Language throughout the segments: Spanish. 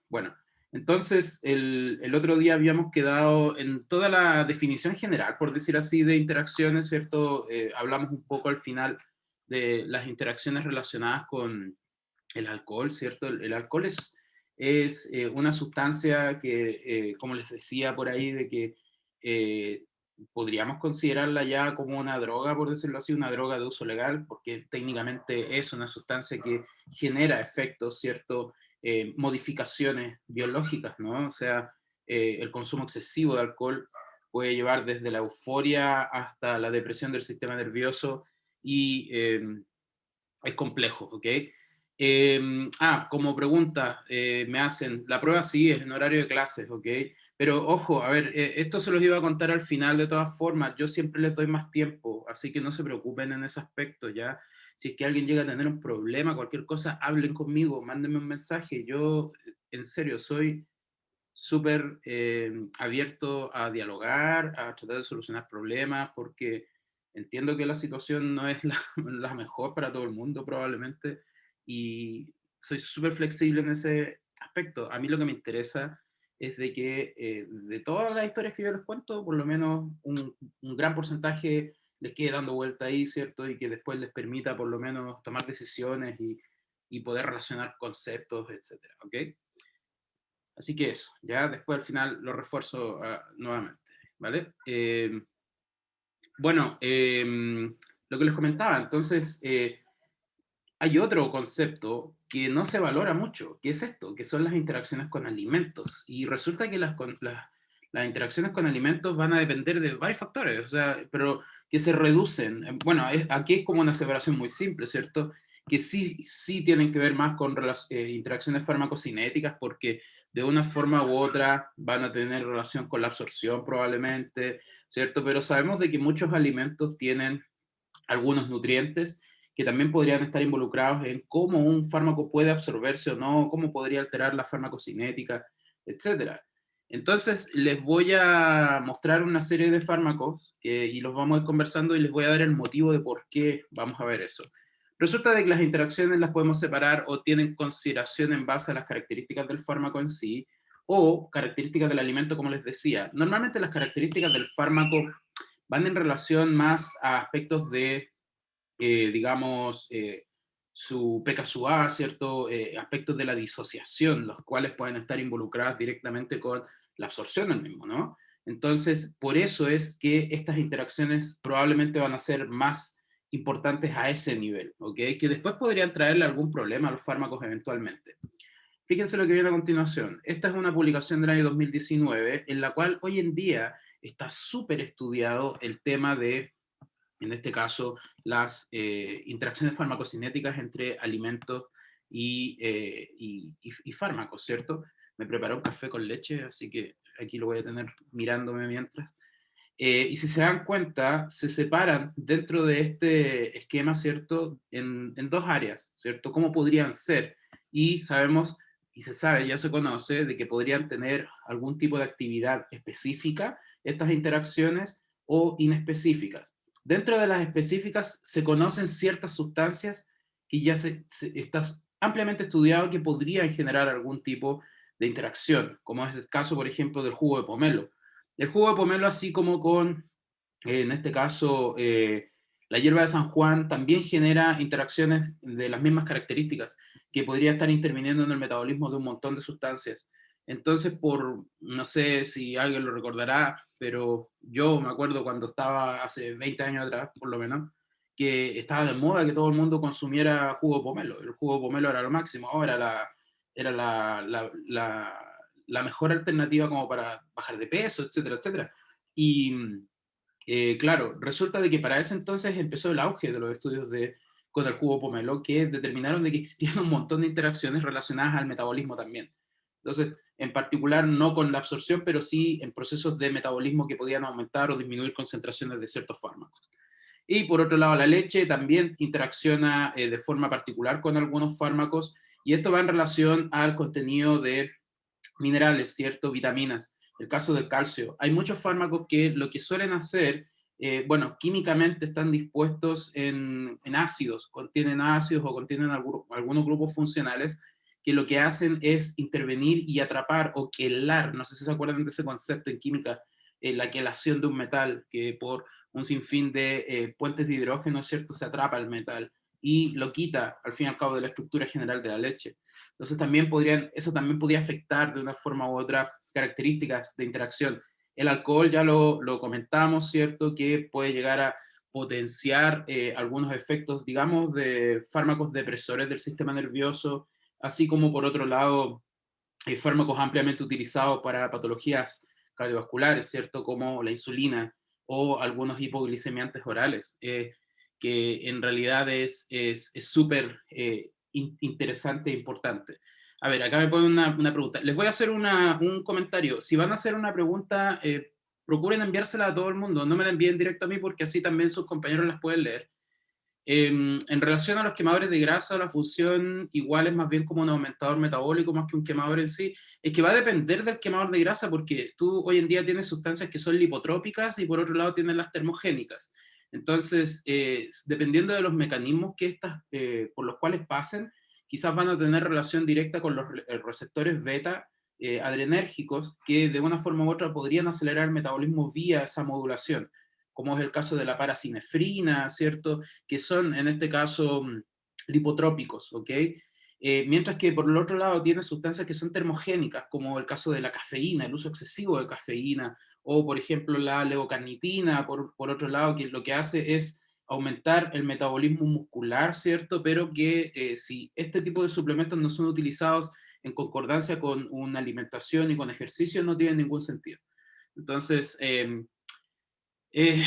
Bueno, entonces el otro día habíamos quedado en toda la definición general, por decir así, de interacciones, ¿cierto? Hablamos un poco al final de las interacciones relacionadas con el alcohol, ¿cierto? El alcohol es una sustancia que, como les decía por ahí, de que eh, podríamos considerarla ya como una droga, por decirlo así, una droga de uso legal, porque técnicamente es una sustancia que genera efectos, ¿cierto? Modificaciones biológicas, ¿no? O sea, el consumo excesivo de alcohol puede llevar desde la euforia hasta la depresión del sistema nervioso y es complejo, ¿ok? Como pregunta, me hacen, la prueba sí es en horario de clases, ¿ok? Pero ojo, a ver, esto se los iba a contar al final de todas formas, yo siempre les doy más tiempo, así que no se preocupen en ese aspecto, ¿ya? Si es que alguien llega a tener un problema, cualquier cosa, hablen conmigo, mándenme un mensaje, yo en serio soy súper abierto a dialogar, a tratar de solucionar problemas, porque entiendo que la situación no es la, la mejor para todo el mundo probablemente, y soy súper flexible en ese aspecto. A mí lo que me interesa es de que de todas las historias que yo les cuento, por lo menos un gran porcentaje les quede dando vuelta ahí, ¿cierto? Y que después les permita por lo menos tomar decisiones y poder relacionar conceptos, etcétera, ¿ok? Así que eso, ya después al final lo refuerzo nuevamente, ¿vale? Bueno, lo que les comentaba, entonces hay otro concepto que no se valora mucho, que es esto, que son las interacciones con alimentos. Y resulta que las interacciones con alimentos van a depender de varios factores, o sea, pero que se reducen. Bueno, aquí es como una separación muy simple, ¿cierto? Que sí tienen que ver más con interacciones farmacocinéticas, porque de una forma u otra van a tener relación con la absorción probablemente, ¿cierto? Pero sabemos de que muchos alimentos tienen algunos nutrientes que también podrían estar involucrados en cómo un fármaco puede absorberse o no, cómo podría alterar la farmacocinética, etcétera. Entonces, les voy a mostrar una serie de fármacos y los vamos a ir conversando y les voy a dar el motivo de por qué vamos a ver eso. Resulta de que las interacciones las podemos separar o tienen consideración en base a las características del fármaco en sí o características del alimento, como les decía. Normalmente las características del fármaco van en relación más a aspectos de digamos, su PKSUA, ¿cierto? Aspectos de la disociación, los cuales pueden estar involucrados directamente con la absorción del mismo, ¿no? Entonces, por eso es que estas interacciones probablemente van a ser más importantes a ese nivel, ¿ok? Que después podrían traerle algún problema a los fármacos eventualmente. Fíjense lo que viene a continuación. Esta es una publicación del año 2019 en la cual hoy en día está súper estudiado el tema de, en este caso, las interacciones farmacocinéticas entre alimentos y fármacos, ¿cierto? Me preparé un café con leche, así que aquí lo voy a tener mirándome mientras. Y si se dan cuenta, se separan dentro de este esquema, ¿cierto? En dos áreas, ¿cierto? ¿Cómo podrían ser? Y sabemos, y se sabe, ya se conoce, de que podrían tener algún tipo de actividad específica, estas interacciones, o inespecíficas. Dentro de las específicas se conocen ciertas sustancias que ya está ampliamente estudiado que podrían generar algún tipo de interacción, como es el caso, por ejemplo, del jugo de pomelo. El jugo de pomelo, así como con, en este caso, la hierba de San Juan, también genera interacciones de las mismas características, que podría estar interviniendo en el metabolismo de un montón de sustancias. Entonces, no sé si alguien lo recordará, pero yo me acuerdo cuando estaba hace 20 años atrás, por lo menos, que estaba de moda que todo el mundo consumiera jugo de pomelo. El jugo de pomelo era lo máximo, ahora era la mejor alternativa como para bajar de peso, etcétera, etcétera. Y claro, resulta de que para ese entonces empezó el auge de los estudios con el jugo pomelo, que determinaron de que existían un montón de interacciones relacionadas al metabolismo también. Entonces, en particular, no con la absorción, pero sí en procesos de metabolismo que podían aumentar o disminuir concentraciones de ciertos fármacos. Y por otro lado, la leche también interacciona de forma particular con algunos fármacos, y esto va en relación al contenido de minerales, ¿cierto? Vitaminas. El caso del calcio. Hay muchos fármacos que lo que suelen hacer, bueno, químicamente están dispuestos en ácidos, contienen ácidos o contienen algunos grupos funcionales que lo que hacen es intervenir y atrapar o quelar, no sé si se acuerdan de ese concepto en química, la quelación de un metal, que por un sinfín de puentes de hidrógeno, ¿cierto?, se atrapa el metal y lo quita, al fin y al cabo, de la estructura general de la leche. Entonces también eso también podría afectar de una forma u otra características de interacción. El alcohol ya lo comentamos, ¿cierto?, que puede llegar a potenciar algunos efectos, digamos, de fármacos depresores del sistema nervioso, así como por otro lado fármacos ampliamente utilizados para patologías cardiovasculares, ¿cierto? Como la insulina o algunos hipoglicemiantes orales, que en realidad es súper interesante e importante. A ver, acá me ponen una pregunta. Les voy a hacer un comentario. Si van a hacer una pregunta, procuren enviársela a todo el mundo. No me la envíen directo a mí porque así también sus compañeros las pueden leer. En relación a los quemadores de grasa, la función igual es más bien como un aumentador metabólico más que un quemador en sí. Es que va a depender del quemador de grasa porque tú hoy en día tienes sustancias que son lipotrópicas y por otro lado tienes las termogénicas. Entonces, dependiendo de los mecanismos que por los cuales pasen, quizás van a tener relación directa con los receptores beta adrenérgicos que de una forma u otra podrían acelerar el metabolismo vía esa modulación, como es el caso de la paracinefrina, ¿cierto? Que son, en este caso, lipotrópicos, ¿ok? Mientras que por el otro lado tiene sustancias que son termogénicas, como el caso de la cafeína, el uso excesivo de cafeína, o por ejemplo la levocarnitina, por otro lado, que lo que hace es aumentar el metabolismo muscular, ¿cierto? Pero que si este tipo de suplementos no son utilizados en concordancia con una alimentación y con ejercicio, no tienen ningún sentido. Entonces, eh,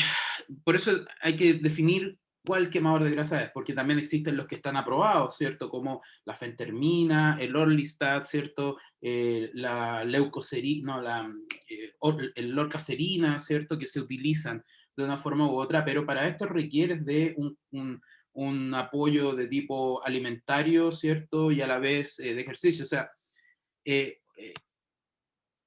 por eso hay que definir cuál quemador de grasa es, porque también existen los que están aprobados, ¿cierto? Como la fentermina, el orlistat, ¿cierto? La leucocerina, no, el lorcacerina, ¿cierto? Que se utilizan de una forma u otra, pero para esto requieres de un apoyo de tipo alimentario, ¿cierto? Y a la vez de ejercicio. O sea, eh, eh,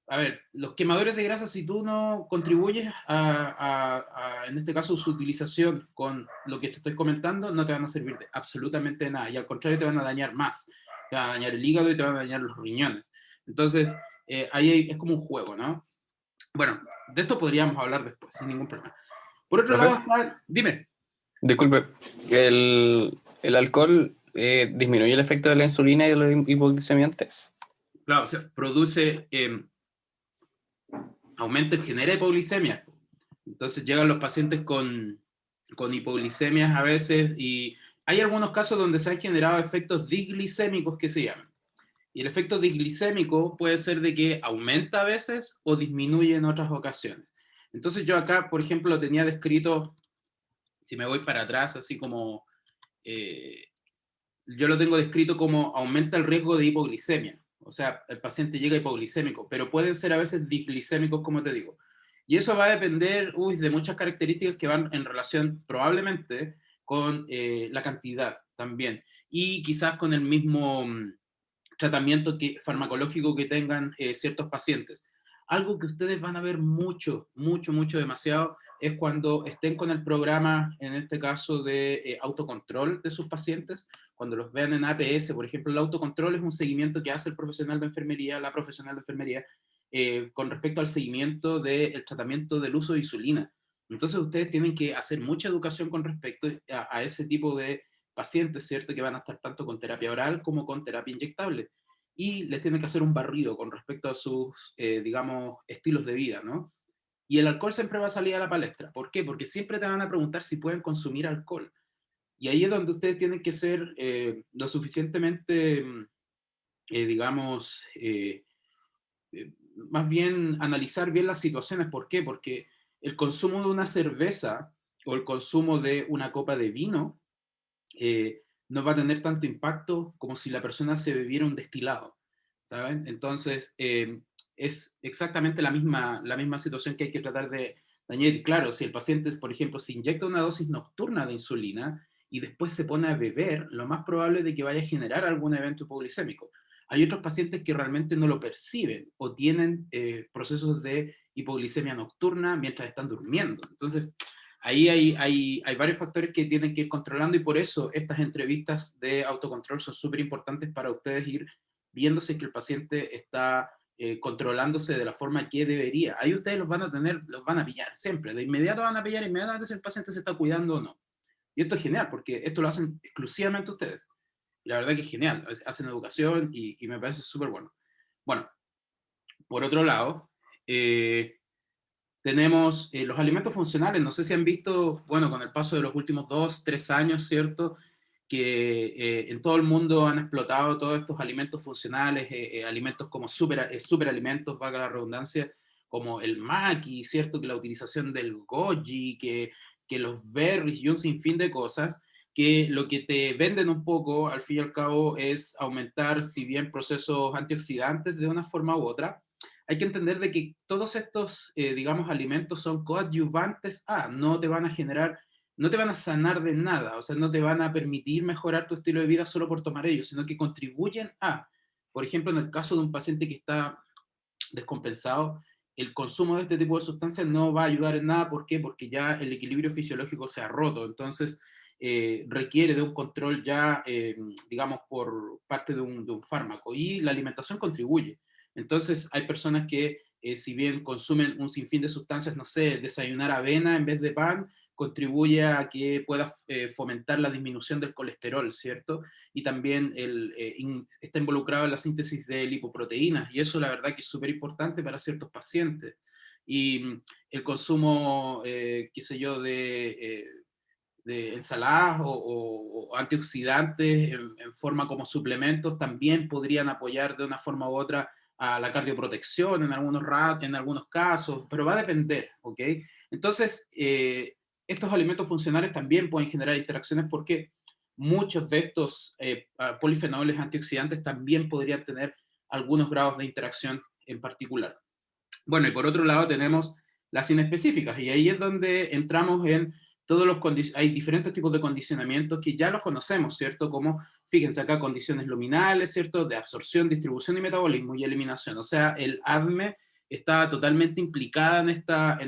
a ver, los quemadores de grasa, si tú no contribuyes en este caso, su utilización con lo que te estoy comentando, no te van a servir de absolutamente nada. Y al contrario, te van a dañar más. Te van a dañar el hígado y te van a dañar los riñones. Entonces, es como un juego, ¿no? Bueno, de esto podríamos hablar después, sin ningún problema. Por otro Profe, lado, dime. disculpe, el alcohol disminuye el efecto de la insulina y de los hipoglicemiantes. Claro, o sea, produce, aumenta, genera hipoglicemia. Entonces llegan los pacientes con hipoglicemias a veces y hay algunos casos donde se han generado efectos disglicémicos que se llaman. Y el efecto disglicémico puede ser de que aumenta a veces o disminuye en otras ocasiones. Entonces yo acá, por ejemplo, lo tenía descrito, si me voy para atrás, así como, yo lo tengo descrito como aumenta el riesgo de hipoglicemia. O sea, el paciente llega hipoglicémico, pero pueden ser a veces disglicémicos, como te digo. Y eso va a depender de muchas características que van en relación probablemente con la cantidad también. Y quizás con el mismo tratamiento farmacológico que tengan ciertos pacientes. Algo que ustedes van a ver mucho, mucho, mucho, demasiado, es cuando estén con el programa, en este caso de autocontrol de sus pacientes, cuando los vean en APS, por ejemplo, el autocontrol es un seguimiento que hace el profesional de enfermería, la profesional de enfermería, con respecto al seguimiento del tratamiento del uso de insulina. Entonces ustedes tienen que hacer mucha educación con respecto a ese tipo de pacientes, ¿cierto? Que van a estar tanto con terapia oral como con terapia inyectable. Y les tienen que hacer un barrido con respecto a sus, digamos, estilos de vida, ¿no? Y el alcohol siempre va a salir a la palestra. ¿Por qué? Porque siempre te van a preguntar si pueden consumir alcohol. Y ahí es donde ustedes tienen que ser lo suficientemente, digamos, más bien analizar bien las situaciones. ¿Por qué? Porque el consumo de una cerveza o el consumo de una copa de vino no va a tener tanto impacto como si la persona se bebiera un destilado, ¿saben? Entonces, es exactamente la misma situación que hay que tratar de añadir. Claro, si el paciente, por ejemplo, se inyecta una dosis nocturna de insulina y después se pone a beber, lo más probable es de que vaya a generar algún evento hipoglicémico. Hay otros pacientes que realmente no lo perciben o tienen procesos de hipoglicemia nocturna mientras están durmiendo. Entonces, ahí hay varios factores que tienen que ir controlando y por eso estas entrevistas de autocontrol son súper importantes para ustedes ir viéndose que el paciente está controlándose de la forma que debería. Ahí ustedes los van a pillar siempre, de inmediato van a pillar inmediatamente si el paciente se está cuidando o no. Y esto es genial, porque esto lo hacen exclusivamente ustedes. Y la verdad que es genial, hacen educación y me parece súper bueno. Bueno, por otro lado, tenemos los alimentos funcionales. No sé si han visto, bueno, con el paso de los últimos 2, 3 años, ¿cierto? Que en todo el mundo han explotado todos estos alimentos funcionales, alimentos como superalimentos, valga la redundancia, como el maqui, ¿cierto? Que la utilización del goji, que los berries y un sinfín de cosas, que lo que te venden un poco, al fin y al cabo, es aumentar, si bien procesos antioxidantes de una forma u otra. Hay que entender de que todos estos, digamos, alimentos son coadyuvantes a, no te van a generar, no te van a sanar de nada, o sea, no te van a permitir mejorar tu estilo de vida solo por tomar ellos, sino que contribuyen a, por ejemplo, en el caso de un paciente que está descompensado, el consumo de este tipo de sustancias no va a ayudar en nada. ¿Por qué? Porque ya el equilibrio fisiológico se ha roto, entonces requiere de un control ya, digamos, por parte de un fármaco, y la alimentación contribuye. Entonces hay personas que, si bien consumen un sinfín de sustancias, no sé, desayunar avena en vez de pan, contribuye a que pueda fomentar la disminución del colesterol, ¿cierto? Y también está involucrado en la síntesis de lipoproteínas, y eso la verdad que es súper importante para ciertos pacientes. Y el consumo, qué sé yo, de ensaladas o antioxidantes en forma como suplementos también podrían apoyar de una forma u otra a la cardioprotección en algunos casos, pero va a depender, ¿ok? Entonces, estos alimentos funcionales también pueden generar interacciones porque muchos de estos polifenoles antioxidantes también podrían tener algunos grados de interacción en particular. Bueno, y por otro lado tenemos las inespecíficas, y ahí es donde entramos en todos los hay diferentes tipos de condicionamientos que ya los conocemos, ¿cierto? Como, fíjense acá, condiciones luminales, ¿cierto? De absorción, distribución y metabolismo y eliminación. O sea, el ADME está totalmente implicada en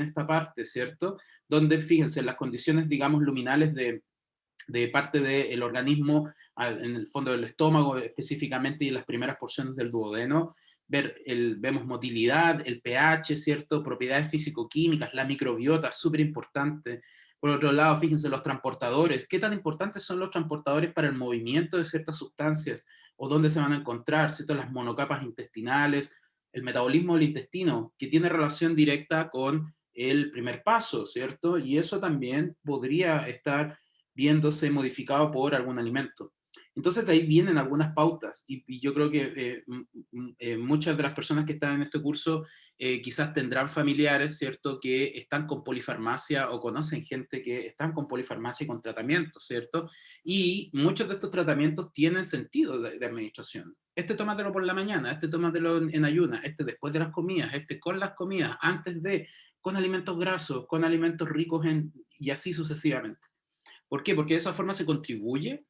esta parte, ¿cierto? Donde, fíjense, las condiciones, digamos, luminales de parte del organismo, en el fondo del estómago específicamente, y en las primeras porciones del duodeno, vemos motilidad, el pH, ¿cierto? Propiedades físico-químicas, la microbiota, súper importante. Por otro lado, fíjense los transportadores. ¿Qué tan importantes son los transportadores para el movimiento de ciertas sustancias? ¿O dónde se van a encontrar, ¿cierto? Las monocapas intestinales, el metabolismo del intestino, que tiene relación directa con el primer paso, ¿cierto? Y eso también podría estar viéndose modificado por algún alimento. Entonces de ahí vienen algunas pautas, y yo creo que muchas de las personas que están en este curso quizás tendrán familiares, ¿cierto?, que están con polifarmacia o conocen gente que están con polifarmacia y con tratamientos, ¿cierto? Y muchos de estos tratamientos tienen sentido de administración. Este tómatelo por la mañana, este tómatelo en ayuna, este después de las comidas, este con las comidas, antes de, con alimentos grasos, con alimentos ricos en, y así sucesivamente. ¿Por qué? Porque de esa forma se contribuye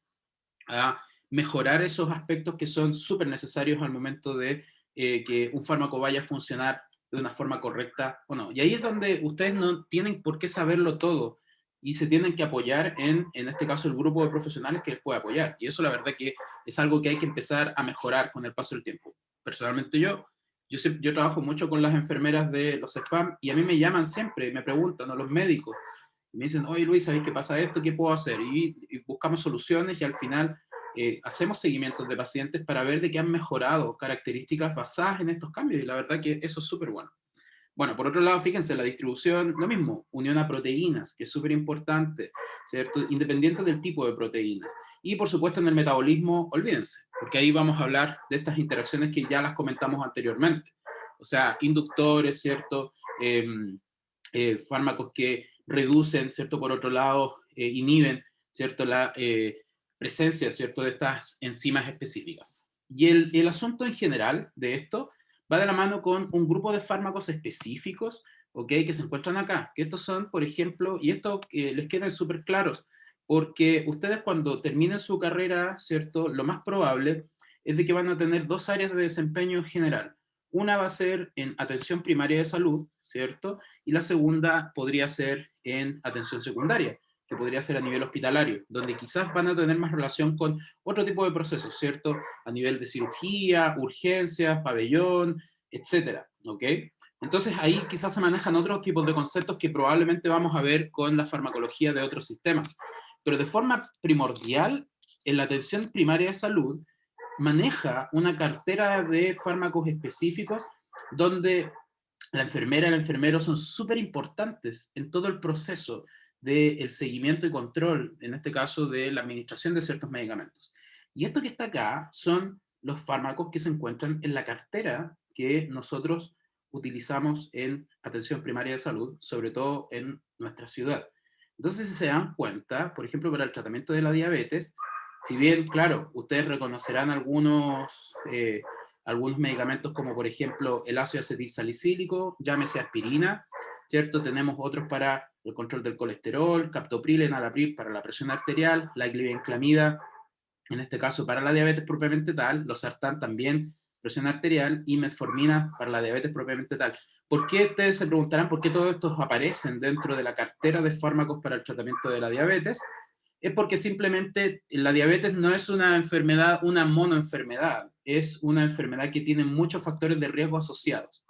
a mejorar esos aspectos que son súper necesarios al momento de que un fármaco vaya a funcionar de una forma correcta o no. Y ahí es donde ustedes no tienen por qué saberlo todo, y se tienen que apoyar en este caso, el grupo de profesionales que les puede apoyar. Y eso la verdad que es algo que hay que empezar a mejorar con el paso del tiempo. Personalmente yo trabajo mucho con las enfermeras de los CEFAM, y a mí me llaman siempre, me preguntan, a los médicos, y me dicen, oye Luis, ¿sabéis qué pasa esto? ¿Qué puedo hacer? Y buscamos soluciones, y al final hacemos seguimientos de pacientes para ver de qué han mejorado características basadas en estos cambios, y la verdad que eso es súper bueno. Bueno, por otro lado, fíjense, la distribución, lo mismo, unión a proteínas, que es súper importante, ¿cierto? Independiente del tipo de proteínas. Y por supuesto en el metabolismo, olvídense, porque ahí vamos a hablar de estas interacciones que ya las comentamos anteriormente. O sea, inductores, ¿cierto? Fármacos que reducen, ¿cierto? Por otro lado, inhiben, ¿cierto? La presencia, ¿cierto? De estas enzimas específicas. Y el asunto en general de esto va de la mano con un grupo de fármacos específicos, ¿ok? Que se encuentran acá, que estos son, por ejemplo, y esto les queden súper claros, porque ustedes cuando terminen su carrera, ¿cierto? Lo más probable es de que van a tener dos áreas de desempeño en general. Una va a ser en atención primaria de salud, ¿cierto? Y la segunda podría ser en atención secundaria, que podría ser a nivel hospitalario, donde quizás van a tener más relación con otro tipo de procesos, ¿cierto? A nivel de cirugía, urgencias, pabellón, etcétera, ¿ok? Entonces ahí quizás se manejan otros tipos de conceptos que probablemente vamos a ver con la farmacología de otros sistemas. Pero de forma primordial, en la atención primaria de salud, maneja una cartera de fármacos específicos donde la enfermera y el enfermero son súper importantes en todo el proceso del seguimiento y control, en este caso de la administración de ciertos medicamentos. Y esto que está acá son los fármacos que se encuentran en la cartera que nosotros utilizamos en atención primaria de salud, sobre todo en nuestra ciudad. Entonces, si se dan cuenta, por ejemplo, para el tratamiento de la diabetes, si bien, claro, ustedes reconocerán algunos medicamentos como por ejemplo el ácido acetilsalicílico, llámese aspirina, ¿cierto? Tenemos otros para el control del colesterol, captopril, enalapril para la presión arterial, la glibenclamida, en este caso para la diabetes propiamente tal, los sartán también, presión arterial, y metformina para la diabetes propiamente tal. ¿Por qué ustedes se preguntarán por qué todos estos aparecen dentro de la cartera de fármacos para el tratamiento de la diabetes? Es porque simplemente la diabetes no es una enfermedad, una monoenfermedad, es una enfermedad que tiene muchos factores de riesgo asociados.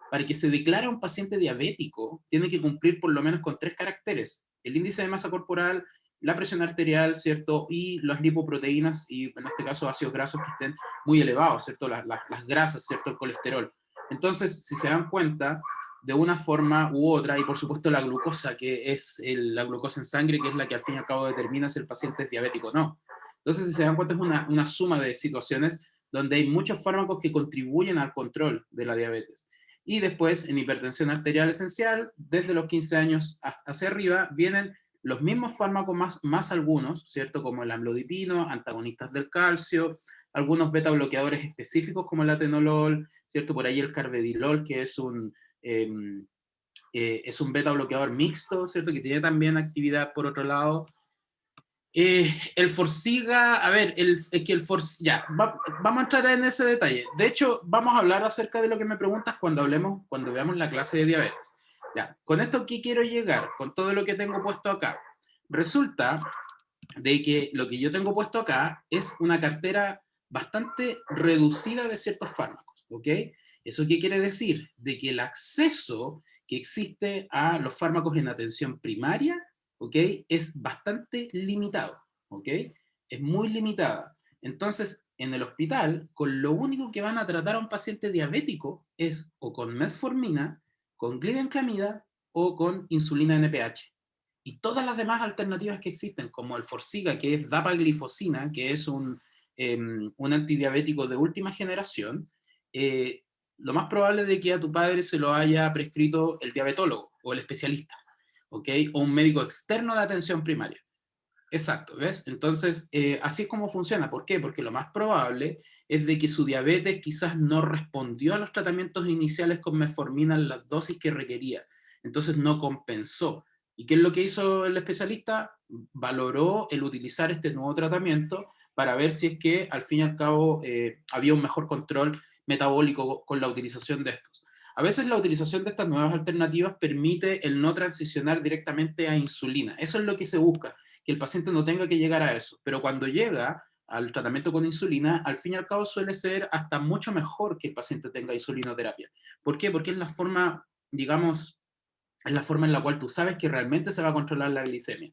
Para que se declare un paciente diabético, tiene que cumplir por lo menos con 3 caracteres: el índice de masa corporal, la presión arterial, ¿cierto? Y las lipoproteínas, y en este caso ácidos grasos que estén muy elevados, ¿cierto? Las grasas, ¿cierto? El colesterol. Entonces, si se dan cuenta, de una forma u otra, y por supuesto la glucosa, que es la glucosa en sangre, que es la que al fin y al cabo determina si el paciente es diabético o no. Entonces, si se dan cuenta, es una suma de situaciones donde hay muchos fármacos que contribuyen al control de la diabetes. Y después, en hipertensión arterial esencial, desde los 15 años hacia arriba, vienen los mismos fármacos más algunos, ¿cierto? Como el amlodipino, antagonistas del calcio, algunos beta bloqueadores específicos como el atenolol, ¿cierto? Por ahí el carvedilol, que eh, es un beta bloqueador mixto, ¿cierto? Que tiene también actividad por otro lado. El Forxiga, a ver, es que el Forxiga, ya, vamos a entrar en ese detalle. De hecho, vamos a hablar acerca de lo que me preguntas cuando veamos la clase de diabetes. Ya, con esto, ¿qué quiero llegar? Con todo lo que tengo puesto acá. Resulta de que lo que yo tengo puesto acá es una cartera bastante reducida de ciertos fármacos, ¿ok? ¿Eso qué quiere decir? De que el acceso que existe a los fármacos en atención primaria, ¿ok? Es bastante limitado, ¿ok? Es muy limitada. Entonces, en el hospital, con lo único que van a tratar a un paciente diabético es o con metformina, con glibenclamida o con insulina NPH. Y todas las demás alternativas que existen, como el Forxiga, que es dapaglifosina, que es un antidiabético de última generación, eh, lo más probable es de que a tu padre se lo haya prescrito el diabetólogo o el especialista, ¿ok? O un médico externo de atención primaria. Exacto, ¿ves? Entonces, así es como funciona. ¿Por qué? Porque lo más probable es de que su diabetes quizás no respondió a los tratamientos iniciales con metformina en las dosis que requería. Entonces no compensó. ¿Y qué es lo que hizo el especialista? Valoró el utilizar este nuevo tratamiento para ver si es que al fin y al cabo había un mejor control metabólico con la utilización de estos. A veces la utilización de estas nuevas alternativas permite el no transicionar directamente a insulina. Eso es lo que se busca, que el paciente no tenga que llegar a eso. Pero cuando llega al tratamiento con insulina, al fin y al cabo suele ser hasta mucho mejor que el paciente tenga insulinoterapia. ¿Por qué? Porque es la forma, digamos, es la forma en la cual tú sabes que realmente se va a controlar la glicemia.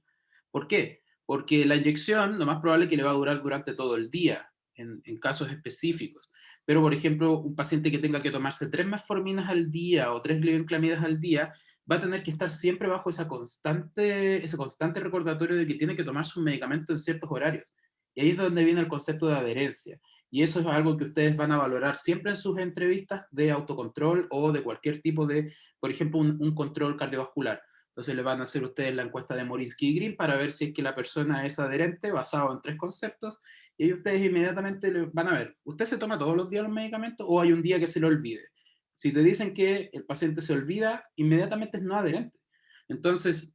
¿Por qué? Porque la inyección lo más probable es que le va a durar durante todo el día, en casos específicos. Pero, por ejemplo, un paciente que tenga que tomarse 3 metforminas al día o 3 glibenclamidas al día, va a tener que estar siempre bajo ese constante recordatorio de que tiene que tomar su medicamento en ciertos horarios. Y ahí es donde viene el concepto de adherencia. Y eso es algo que ustedes van a valorar siempre en sus entrevistas de autocontrol o de cualquier tipo de, por ejemplo, un control cardiovascular. Entonces le van a hacer ustedes la encuesta de Morinsky y Green para ver si es que la persona es adherente basado en 3 conceptos, y ahí ustedes inmediatamente van a ver, ¿usted se toma todos los días los medicamentos o hay un día que se le olvide? Si te dicen que el paciente se olvida, inmediatamente es no adherente. Entonces,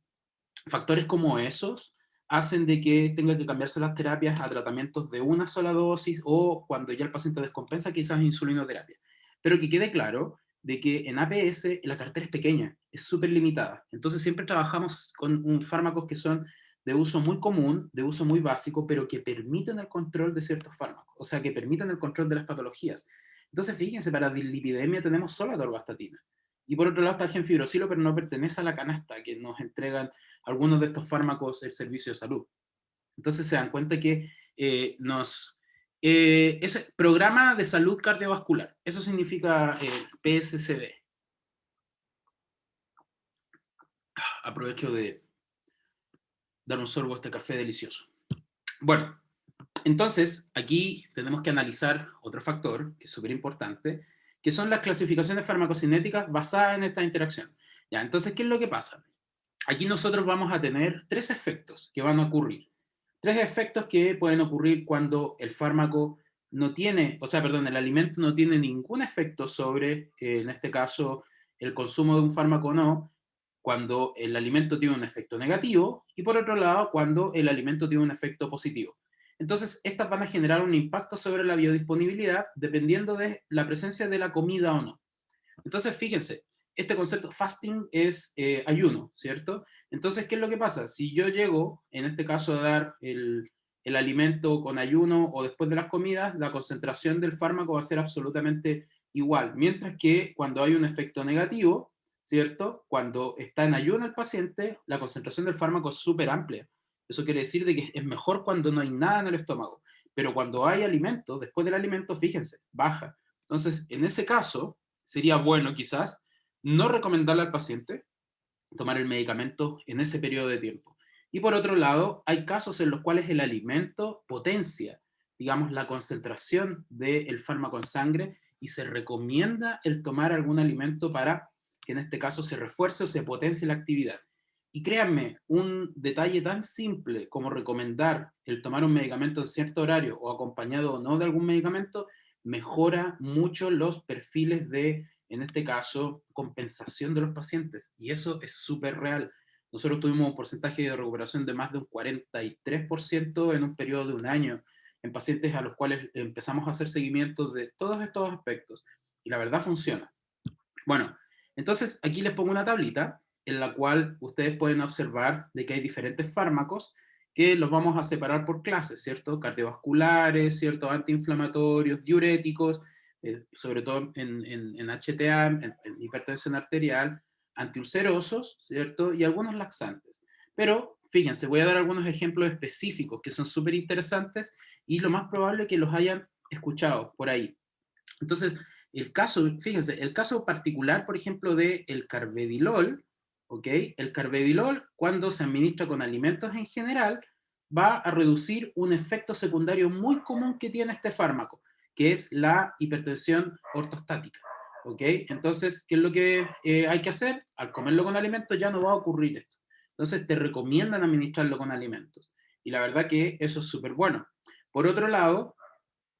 factores como esos hacen de que tenga que cambiarse las terapias a tratamientos de una sola dosis o cuando ya el paciente descompensa, quizás insulinoterapia. Pero que quede claro de que en APS la cartera es pequeña, es súper limitada. Entonces siempre trabajamos con fármacos que son de uso muy común, de uso muy básico, pero que permiten el control de ciertos fármacos, o sea, que permiten el control de las patologías. Entonces, fíjense, para dislipidemia tenemos solo atorvastatina. Y por otro lado está el gemfibrosilo, pero no pertenece a la canasta que nos entregan algunos de estos fármacos el servicio de salud. Entonces se dan cuenta que ese programa de salud cardiovascular, eso significa PSCD. Aprovecho de dar un sorbo a este café delicioso. Bueno, entonces aquí tenemos que analizar otro factor que es súper importante, que son las clasificaciones farmacocinéticas basadas en esta interacción. Ya, entonces, ¿qué es lo que pasa? Aquí nosotros vamos a tener tres efectos que van a ocurrir. Tres efectos que pueden ocurrir cuando el fármaco no tiene, o sea, perdón, el alimento no tiene ningún efecto sobre, en este caso, el consumo de un fármaco o no, cuando el alimento tiene un efecto negativo, y por otro lado, cuando el alimento tiene un efecto positivo. Entonces, estas van a generar un impacto sobre la biodisponibilidad dependiendo de la presencia de la comida o no. Entonces, fíjense, este concepto fasting es ayuno, ¿cierto? Entonces, ¿qué es lo que pasa? Si yo llego, en este caso, a dar el alimento con ayuno o después de las comidas, la concentración del fármaco va a ser absolutamente igual. Mientras que cuando hay un efecto negativo, ¿cierto? Cuando está en ayuno el paciente, la concentración del fármaco es súper amplia. Eso quiere decir de que es mejor cuando no hay nada en el estómago. Pero cuando hay alimento, después del alimento, fíjense, baja. Entonces, en ese caso, sería bueno quizás no recomendarle al paciente tomar el medicamento en ese periodo de tiempo. Y por otro lado, hay casos en los cuales el alimento potencia, digamos, la concentración del fármaco en sangre y se recomienda el tomar algún alimento para que en este caso se refuerce o se potencie la actividad. Y créanme, un detalle tan simple como recomendar el tomar un medicamento en cierto horario o acompañado o no de algún medicamento mejora mucho los perfiles de, en este caso, compensación de los pacientes. Y eso es súper real. Nosotros tuvimos un porcentaje de recuperación de más de un 43% en un periodo de un año en pacientes a los cuales empezamos a hacer seguimientos de todos estos aspectos. Y la verdad funciona. Bueno, entonces aquí les pongo una tablita en la cual ustedes pueden observar de que hay diferentes fármacos que los vamos a separar por clases, ¿cierto? Cardiovasculares, ¿cierto? Antiinflamatorios, diuréticos, sobre todo en HTA, en hipertensión arterial, antiulcerosos, ¿cierto? Y algunos laxantes. Pero, fíjense, voy a dar algunos ejemplos específicos que son súper interesantes y lo más probable que los hayan escuchado por ahí. Entonces, el caso, fíjense, el caso particular, por ejemplo, del carvedilol, ¿ok? El carvedilol, cuando se administra con alimentos en general, va a reducir un efecto secundario muy común que tiene este fármaco, que es la hipertensión ortostática, ¿ok? Entonces, ¿qué es lo que hay que hacer? Al comerlo con alimentos ya no va a ocurrir esto. Entonces, te recomiendan administrarlo con alimentos. Y la verdad que eso es súper bueno. Por otro lado,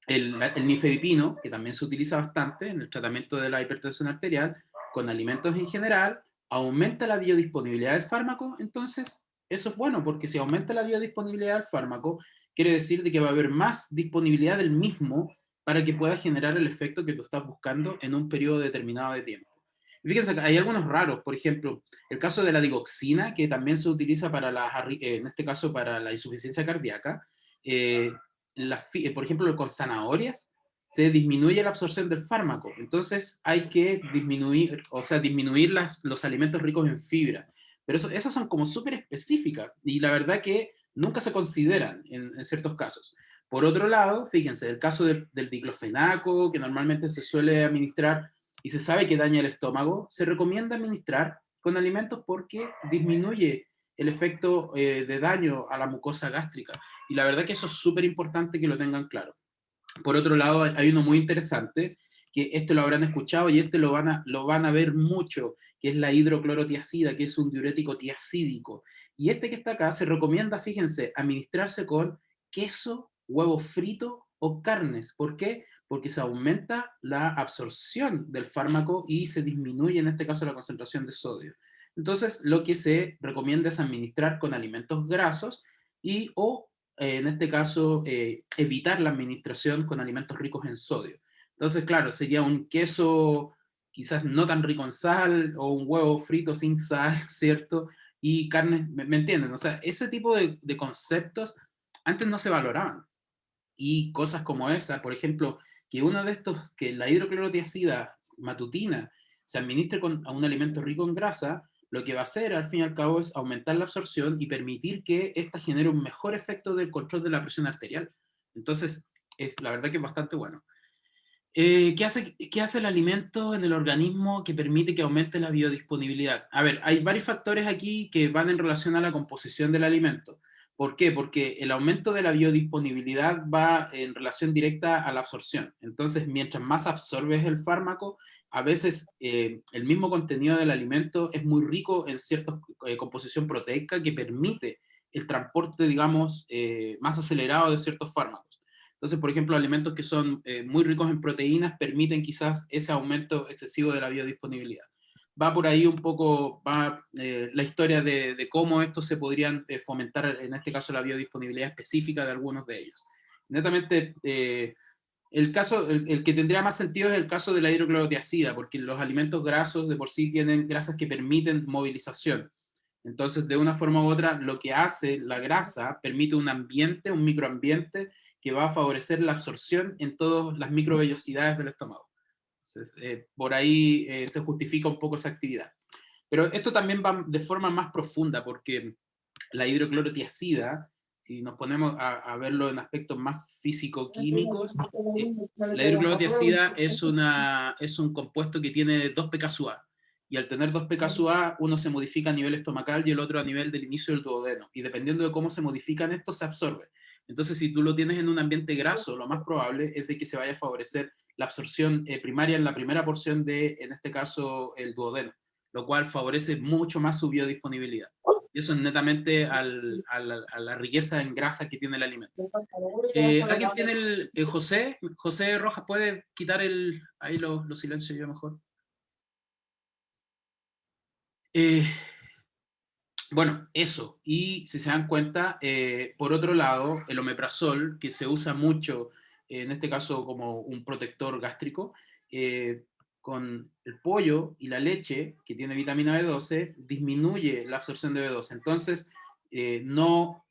el nifedipino, que también se utiliza bastante en el tratamiento de la hipertensión arterial, con alimentos en general, aumenta la biodisponibilidad del fármaco, entonces eso es bueno, porque si aumenta la biodisponibilidad del fármaco, quiere decir de que va a haber más disponibilidad del mismo para que pueda generar el efecto que tú estás buscando en un periodo determinado de tiempo. Y fíjense que hay algunos raros, por ejemplo, el caso de la digoxina, que también se utiliza para en este caso para la insuficiencia cardíaca, eh, por ejemplo, con zanahorias, se disminuye la absorción del fármaco. Entonces hay que disminuir, o sea, disminuir los alimentos ricos en fibra. Pero esas son como súper específicas y la verdad que nunca se consideran en ciertos casos. Por otro lado, fíjense, el caso del diclofenaco, que normalmente se suele administrar y se sabe que daña el estómago, se recomienda administrar con alimentos porque disminuye el efecto de daño a la mucosa gástrica. Y la verdad que eso es súper importante que lo tengan claro. Por otro lado, hay uno muy interesante, que esto lo habrán escuchado y este lo van a ver mucho, que es la hidroclorotiazida, que es un diurético tiacídico. Y este que está acá se recomienda, fíjense, administrarse con queso, huevo frito o carnes. ¿Por qué? Porque se aumenta la absorción del fármaco y se disminuye en este caso la concentración de sodio. Entonces, lo que se recomienda es administrar con alimentos grasos y o en este caso, evitar la administración con alimentos ricos en sodio. Entonces, claro, sería un queso quizás no tan rico en sal o un huevo frito sin sal, ¿cierto? y carnes, ¿me entienden? O sea, ese tipo de conceptos antes no se valoraban. Y cosas como esa, por ejemplo, que uno de estos, que la hidroclorotiazida matutina se administre a un alimento rico en grasa, lo que va a hacer al fin y al cabo es aumentar la absorción y permitir que ésta genere un mejor efecto del control de la presión arterial. Entonces, la verdad que es bastante bueno. ¿Qué hace el alimento en el organismo que permite que aumente la biodisponibilidad? A ver, hay varios factores aquí que van en relación a la composición del alimento. ¿Por qué? Porque el aumento de la biodisponibilidad va en relación directa a la absorción. Entonces, mientras más absorbes el fármaco, a veces el mismo contenido del alimento es muy rico en cierta composición proteica que permite el transporte, digamos, más acelerado de ciertos fármacos. Entonces, por ejemplo, alimentos que son muy ricos en proteínas permiten quizás ese aumento excesivo de la biodisponibilidad. Va por ahí un poco la historia de cómo estos se podrían fomentar, en este caso, la biodisponibilidad específica de algunos de ellos. Netamente, el que tendría más sentido es el caso de la hidroclorotiazida, porque los alimentos grasos de por sí tienen grasas que permiten movilización. Entonces, de una forma u otra, lo que hace la grasa permite un ambiente, un microambiente, que va a favorecer la absorción en todas las microvellosidades del estómago. Entonces, por ahí se justifica un poco esa actividad. Pero esto también va de forma más profunda, porque la hidroclorotiazida, si nos ponemos a verlo en aspectos más físico-químicos, la hidroclorotiazida es un compuesto que tiene 2 pKa, y al tener 2 pKa, uno se modifica a nivel estomacal y el otro a nivel del inicio del duodeno, y dependiendo de cómo se modifican estos, se absorbe. Entonces, si tú lo tienes en un ambiente graso, lo más probable es de que se vaya a favorecer la absorción primaria en la primera porción de, en este caso, el duodeno, lo cual favorece mucho más su biodisponibilidad. Y eso es netamente a la riqueza en grasa que tiene el alimento. ¿Alguien tiene José? José Rojas, ¿puede quitar ahí los silencios yo mejor? Eh, bueno, eso. Y si se dan cuenta, por otro lado, el omeprazol, que se usa mucho, en este caso como un protector gástrico, con el pollo y la leche, que tiene vitamina B12, disminuye la absorción de B12. Entonces, no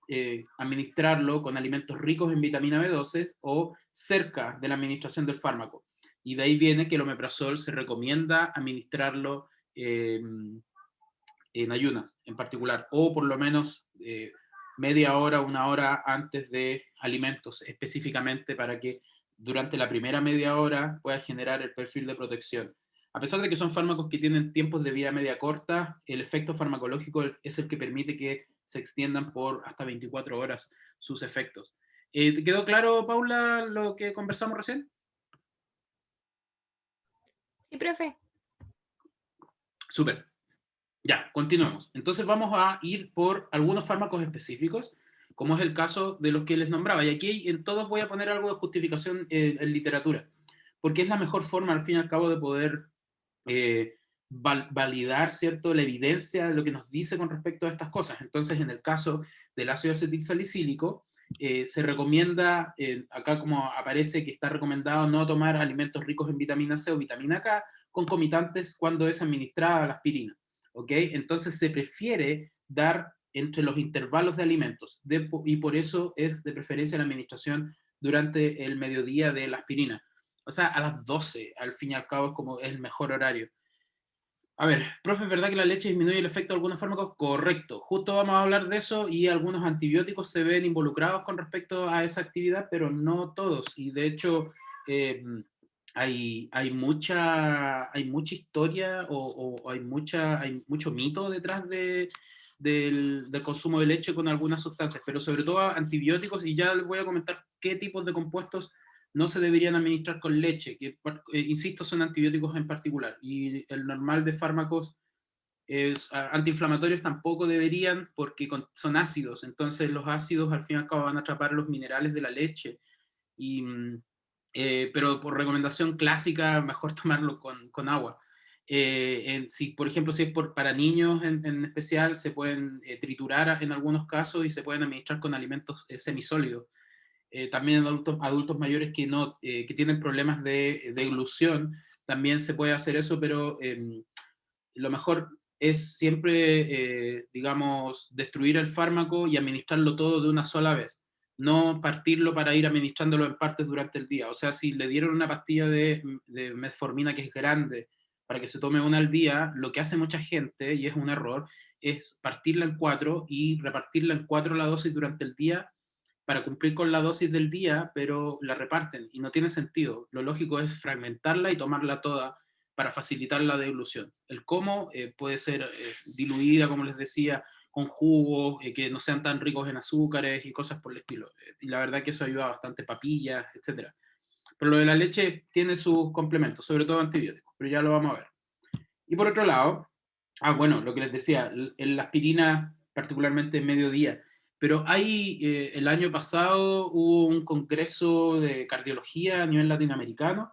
administrarlo con alimentos ricos en vitamina B12 o cerca de la administración del fármaco. Y de ahí viene que el omeprazol se recomienda administrarlo en ayunas en particular, o por lo menos media hora, 1 hora antes de alimentos, específicamente para que durante la primera media hora pueda generar el perfil de protección. A pesar de que son fármacos que tienen tiempos de vida media corta, el efecto farmacológico es el que permite que se extiendan por hasta 24 horas sus efectos. ¿Te quedó claro, Paula, lo que conversamos recién? Sí, profe. Súper. Ya, continuemos. Entonces vamos a ir por algunos fármacos específicos, como es el caso de los que les nombraba. Y aquí en todos voy a poner algo de justificación en literatura, porque es la mejor forma, al fin y al cabo, de poder validar, ¿cierto?, la evidencia de lo que nos dice con respecto a estas cosas. Entonces, en el caso del ácido acetilsalicílico, se recomienda, acá como aparece que está recomendado no tomar alimentos ricos en vitamina C o vitamina K concomitantes cuando es administrada la aspirina. ¿Ok? Entonces se prefiere dar entre los intervalos de alimentos y por eso es de preferencia la administración durante el mediodía de la aspirina. O sea, a las 12, al fin y al cabo, es como el mejor horario. A ver, profe, ¿es verdad que la leche disminuye el efecto de algunos fármacos? Correcto. Justo vamos a hablar de eso y algunos antibióticos se ven involucrados con respecto a esa actividad, pero no todos. Y de hecho, eh, hay mucha historia o hay mucho mito detrás del consumo de leche con algunas sustancias, pero sobre todo antibióticos, y ya les voy a comentar qué tipos de compuestos no se deberían administrar con leche, que insisto, son antibióticos en particular, y el normal de fármacos antiinflamatorios tampoco deberían porque son ácidos, entonces los ácidos al fin y al cabo van a atrapar los minerales de la leche, y, pero por recomendación clásica, mejor tomarlo con agua. Si, por ejemplo, si es para niños en especial, se pueden triturar en algunos casos y se pueden administrar con alimentos semisólidos. También en adultos mayores que tienen problemas de eglución, también se puede hacer eso, pero lo mejor es siempre, digamos, destruir el fármaco y administrarlo todo de una sola vez, no partirlo para ir administrándolo en partes durante el día. O sea, si le dieron una pastilla de metformina que es grande para que se tome una al día, lo que hace mucha gente, y es un error, es partirla en 4 y repartirla en 4 la dosis durante el día para cumplir con la dosis del día, pero la reparten y no tiene sentido. Lo lógico es fragmentarla y tomarla toda para facilitar la dilución. El cómo puede ser diluida, como les decía, con jugos que no sean tan ricos en azúcares y cosas por el estilo. Y la verdad que eso ayuda bastante, papillas, etcétera. Pero lo de la leche tiene sus complementos, sobre todo antibióticos, pero ya lo vamos a ver. Y por otro lado, bueno, lo que les decía, la aspirina, particularmente en mediodía, pero hay, el año pasado hubo un congreso de cardiología a nivel latinoamericano,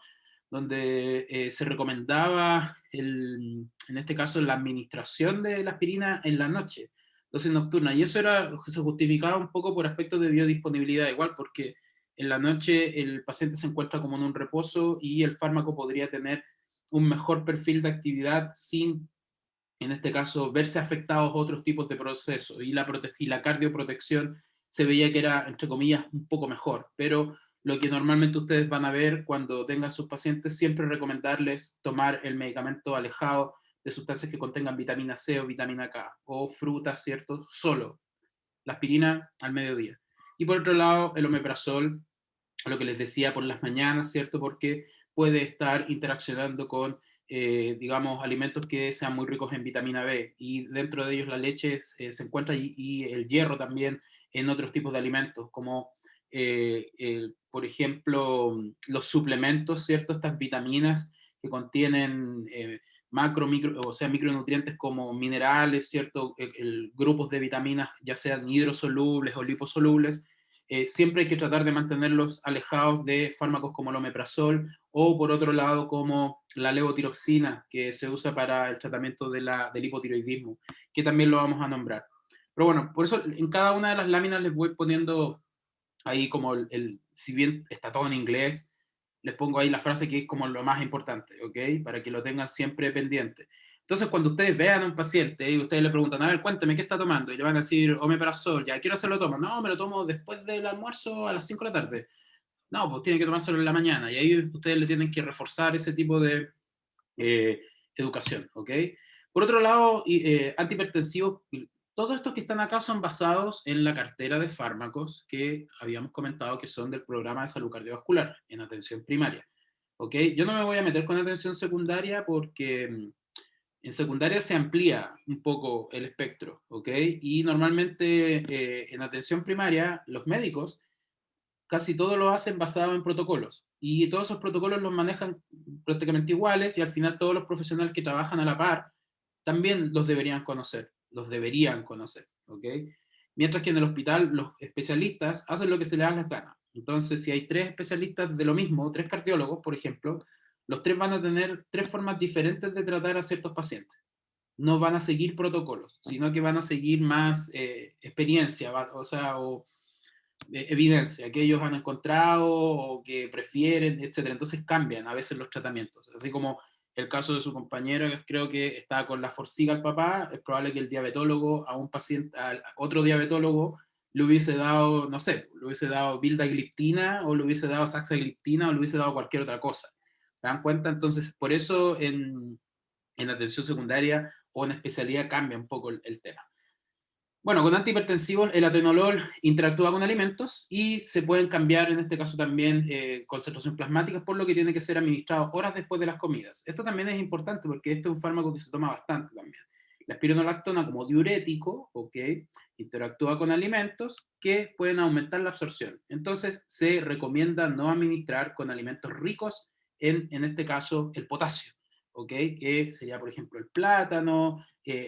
donde se recomendaba, en este caso, la administración de la aspirina en la noche, dosis nocturna, y eso se justificaba un poco por aspectos de biodisponibilidad igual, porque en la noche el paciente se encuentra como en un reposo y el fármaco podría tener un mejor perfil de actividad sin, en este caso, verse afectados otros tipos de procesos. Y la cardioprotección se veía que era, entre comillas, un poco mejor. Pero lo que normalmente ustedes van a ver cuando tengan sus pacientes, siempre recomendarles tomar el medicamento alejado de sustancias que contengan vitamina C o vitamina K, o frutas, ¿cierto? Solo. La aspirina al mediodía. Y por otro lado, el omeprazol, lo que les decía, por las mañanas, ¿cierto? Porque puede estar interaccionando con, digamos, alimentos que sean muy ricos en vitamina B, y dentro de ellos la leche se encuentra, y el hierro también en otros tipos de alimentos, como, por ejemplo, los suplementos, ¿cierto? Estas vitaminas que contienen macro, micro, o sea, micronutrientes como minerales, ¿cierto? Grupos de vitaminas, ya sean hidrosolubles o liposolubles, siempre hay que tratar de mantenerlos alejados de fármacos como el omeprazol, o por otro lado como la levotiroxina, que se usa para el tratamiento del hipotiroidismo, que también lo vamos a nombrar. Pero bueno, por eso en cada una de las láminas les voy poniendo ahí como si bien está todo en inglés, les pongo ahí la frase que es como lo más importante, ¿ok? Para que lo tengan siempre pendiente. Entonces, cuando ustedes vean a un paciente y ustedes le preguntan, a ver, cuénteme, ¿qué está tomando? Y le van a decir, omeprazol, ya, ¿qué hora se lo toma? No, me lo tomo después del almuerzo a las 5 de la tarde. No, pues tiene que tomárselo en la mañana. Y ahí ustedes le tienen que reforzar ese tipo de eh, educación, ¿ok? Por otro lado, antihipertensivos, todos estos que están acá son basados en la cartera de fármacos que habíamos comentado que son del programa de salud cardiovascular en atención primaria, ¿ok? Yo no me voy a meter con atención secundaria porque en secundaria se amplía un poco el espectro, ¿ok? Y normalmente en atención primaria los médicos casi todo lo hacen basado en protocolos. Y todos esos protocolos los manejan prácticamente iguales, y al final todos los profesionales que trabajan a la par también los deberían conocer, ¿ok? Mientras que en el hospital los especialistas hacen lo que se les da las ganas. Entonces, si hay 3 especialistas de lo mismo, 3 cardiólogos, por ejemplo, los 3 van a tener 3 formas diferentes de tratar a ciertos pacientes. No van a seguir protocolos, sino que van a seguir más experiencia, o sea, o evidencia que ellos han encontrado o que prefieren, etcétera. Entonces cambian a veces los tratamientos. Así como el caso de su compañero, que creo que está con la Forxiga al papá, es probable que el diabetólogo a un paciente, a otro diabetólogo, le hubiese dado, no sé, le hubiese dado vildagliptina, o le hubiese dado saxagliptina, o le hubiese dado cualquier otra cosa. ¿Se dan cuenta? Entonces, por eso en atención secundaria o en especialidad cambia un poco el tema. Bueno, con antihipertensivos el atenolol interactúa con alimentos y se pueden cambiar, en este caso también, concentraciones plasmáticas, por lo que tiene que ser administrado horas después de las comidas. Esto también es importante porque este es un fármaco que se toma bastante también. La espironolactona, como diurético, ¿ok? Interactúa con alimentos que pueden aumentar la absorción. Entonces se recomienda no administrar con alimentos ricos en este caso, el potasio, ¿ok? Que sería, por ejemplo, el plátano,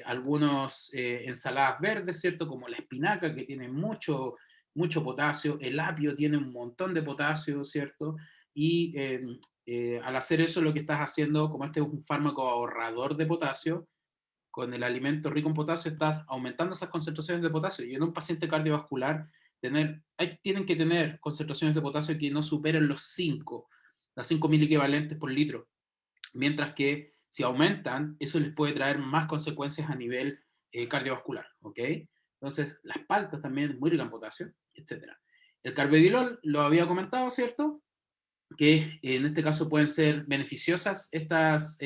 algunos ensaladas verdes, ¿cierto? Como la espinaca, que tiene mucho, mucho potasio, el apio tiene un montón de potasio, ¿cierto? Y al hacer eso, lo que estás haciendo, como este es un fármaco ahorrador de potasio, con el alimento rico en potasio estás aumentando esas concentraciones de potasio. Y en un paciente cardiovascular, tienen que tener concentraciones de potasio que no superen las 5 miliequivalentes por litro, mientras que Si aumentan, eso les puede traer más consecuencias a nivel cardiovascular, ¿ok? Entonces, las paltas también, muy ricas en potasio, etc. El carvedilol, lo había comentado, ¿cierto? Que en este caso pueden ser beneficiosas estas,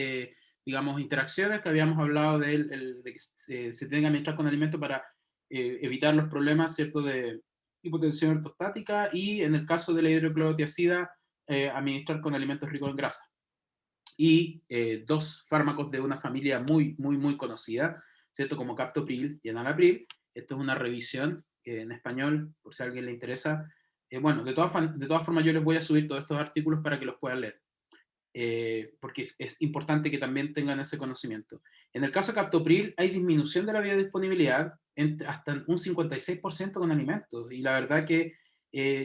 digamos, interacciones que habíamos hablado de que se tenga que administrar con alimentos para evitar los problemas, ¿cierto?, de hipotensión ortostática, y en el caso de la hidroclorotiazida, administrar con alimentos ricos en grasa. Y dos fármacos de una familia muy, muy, muy conocida, ¿cierto?, como captopril y enalapril. Esto es una revisión en español, por si a alguien le interesa. Bueno, de todas formas yo les voy a subir todos estos artículos para que los puedan leer, porque es importante que también tengan ese conocimiento. En el caso de captopril hay disminución de la biodisponibilidad hasta un 56% con alimentos, y la verdad que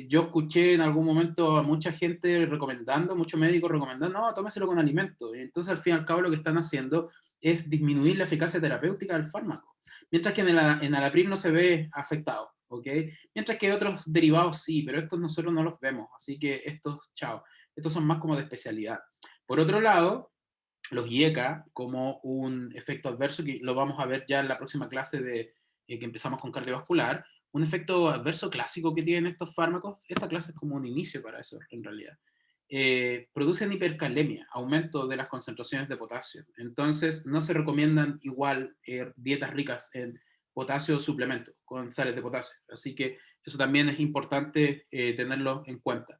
yo escuché en algún momento a mucha gente recomendando, muchos médicos recomendando, no, tómeselo con alimentos, y entonces al fin y al cabo lo que están haciendo es disminuir la eficacia terapéutica del fármaco, mientras que en el enalapril no se ve afectado, ¿ok? Mientras que otros derivados sí, pero estos nosotros no los vemos, así que estos, chao, estos son más como de especialidad. Por otro lado, los IECA como un efecto adverso, que lo vamos a ver ya en la próxima clase que empezamos con cardiovascular, un efecto adverso clásico que tienen estos fármacos, esta clase es como un inicio para eso en realidad. Producen hipercalemia, aumento de las concentraciones de potasio. Entonces, no se recomiendan igual dietas ricas en potasio suplemento, con sales de potasio. Así que eso también es importante tenerlo en cuenta.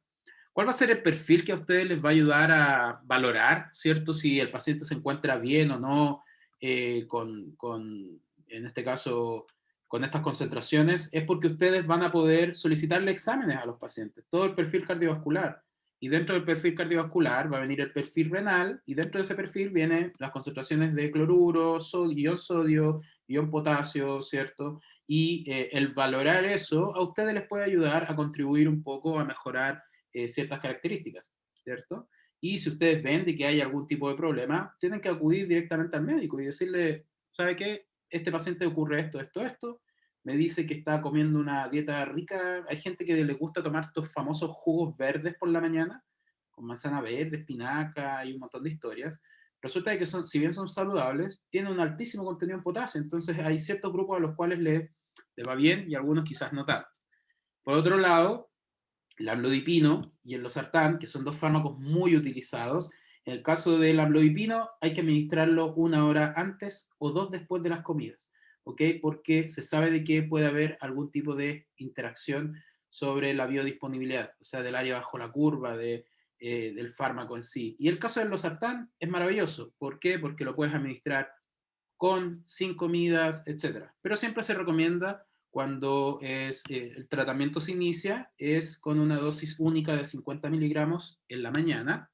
¿Cuál va a ser el perfil que a ustedes les va a ayudar a valorar, ¿cierto? Si el paciente se encuentra bien o no en este caso, con estas concentraciones, es porque ustedes van a poder solicitarle exámenes a los pacientes, todo el perfil cardiovascular. Y dentro del perfil cardiovascular va a venir el perfil renal, y dentro de ese perfil vienen las concentraciones de cloruro, sodio, ion potasio, ¿cierto? Y el valorar eso a ustedes les puede ayudar a contribuir un poco a mejorar ciertas características, ¿cierto? Y si ustedes ven de que hay algún tipo de problema, tienen que acudir directamente al médico y decirle, ¿sabe qué? Este paciente ocurre esto, me dice que está comiendo una dieta rica, hay gente que le gusta tomar estos famosos jugos verdes por la mañana, con manzana verde, espinaca y un montón de historias. Resulta que son, si bien son saludables, tienen un altísimo contenido en potasio, entonces hay ciertos grupos a los cuales le va bien y algunos quizás no tanto. Por otro lado, el amlodipino y el losartán, que son dos fármacos muy utilizados. En el caso del amlodipino hay que administrarlo 1 hora antes o 2 después de las comidas, ¿ok? Porque se sabe de que puede haber algún tipo de interacción sobre la biodisponibilidad, o sea, del área bajo la curva del fármaco en sí. Y el caso del losartán es maravilloso. ¿Por qué? Porque lo puedes administrar sin comidas, etcétera. Pero siempre se recomienda cuando el tratamiento se inicia, es con una dosis única de 50 miligramos en la mañana,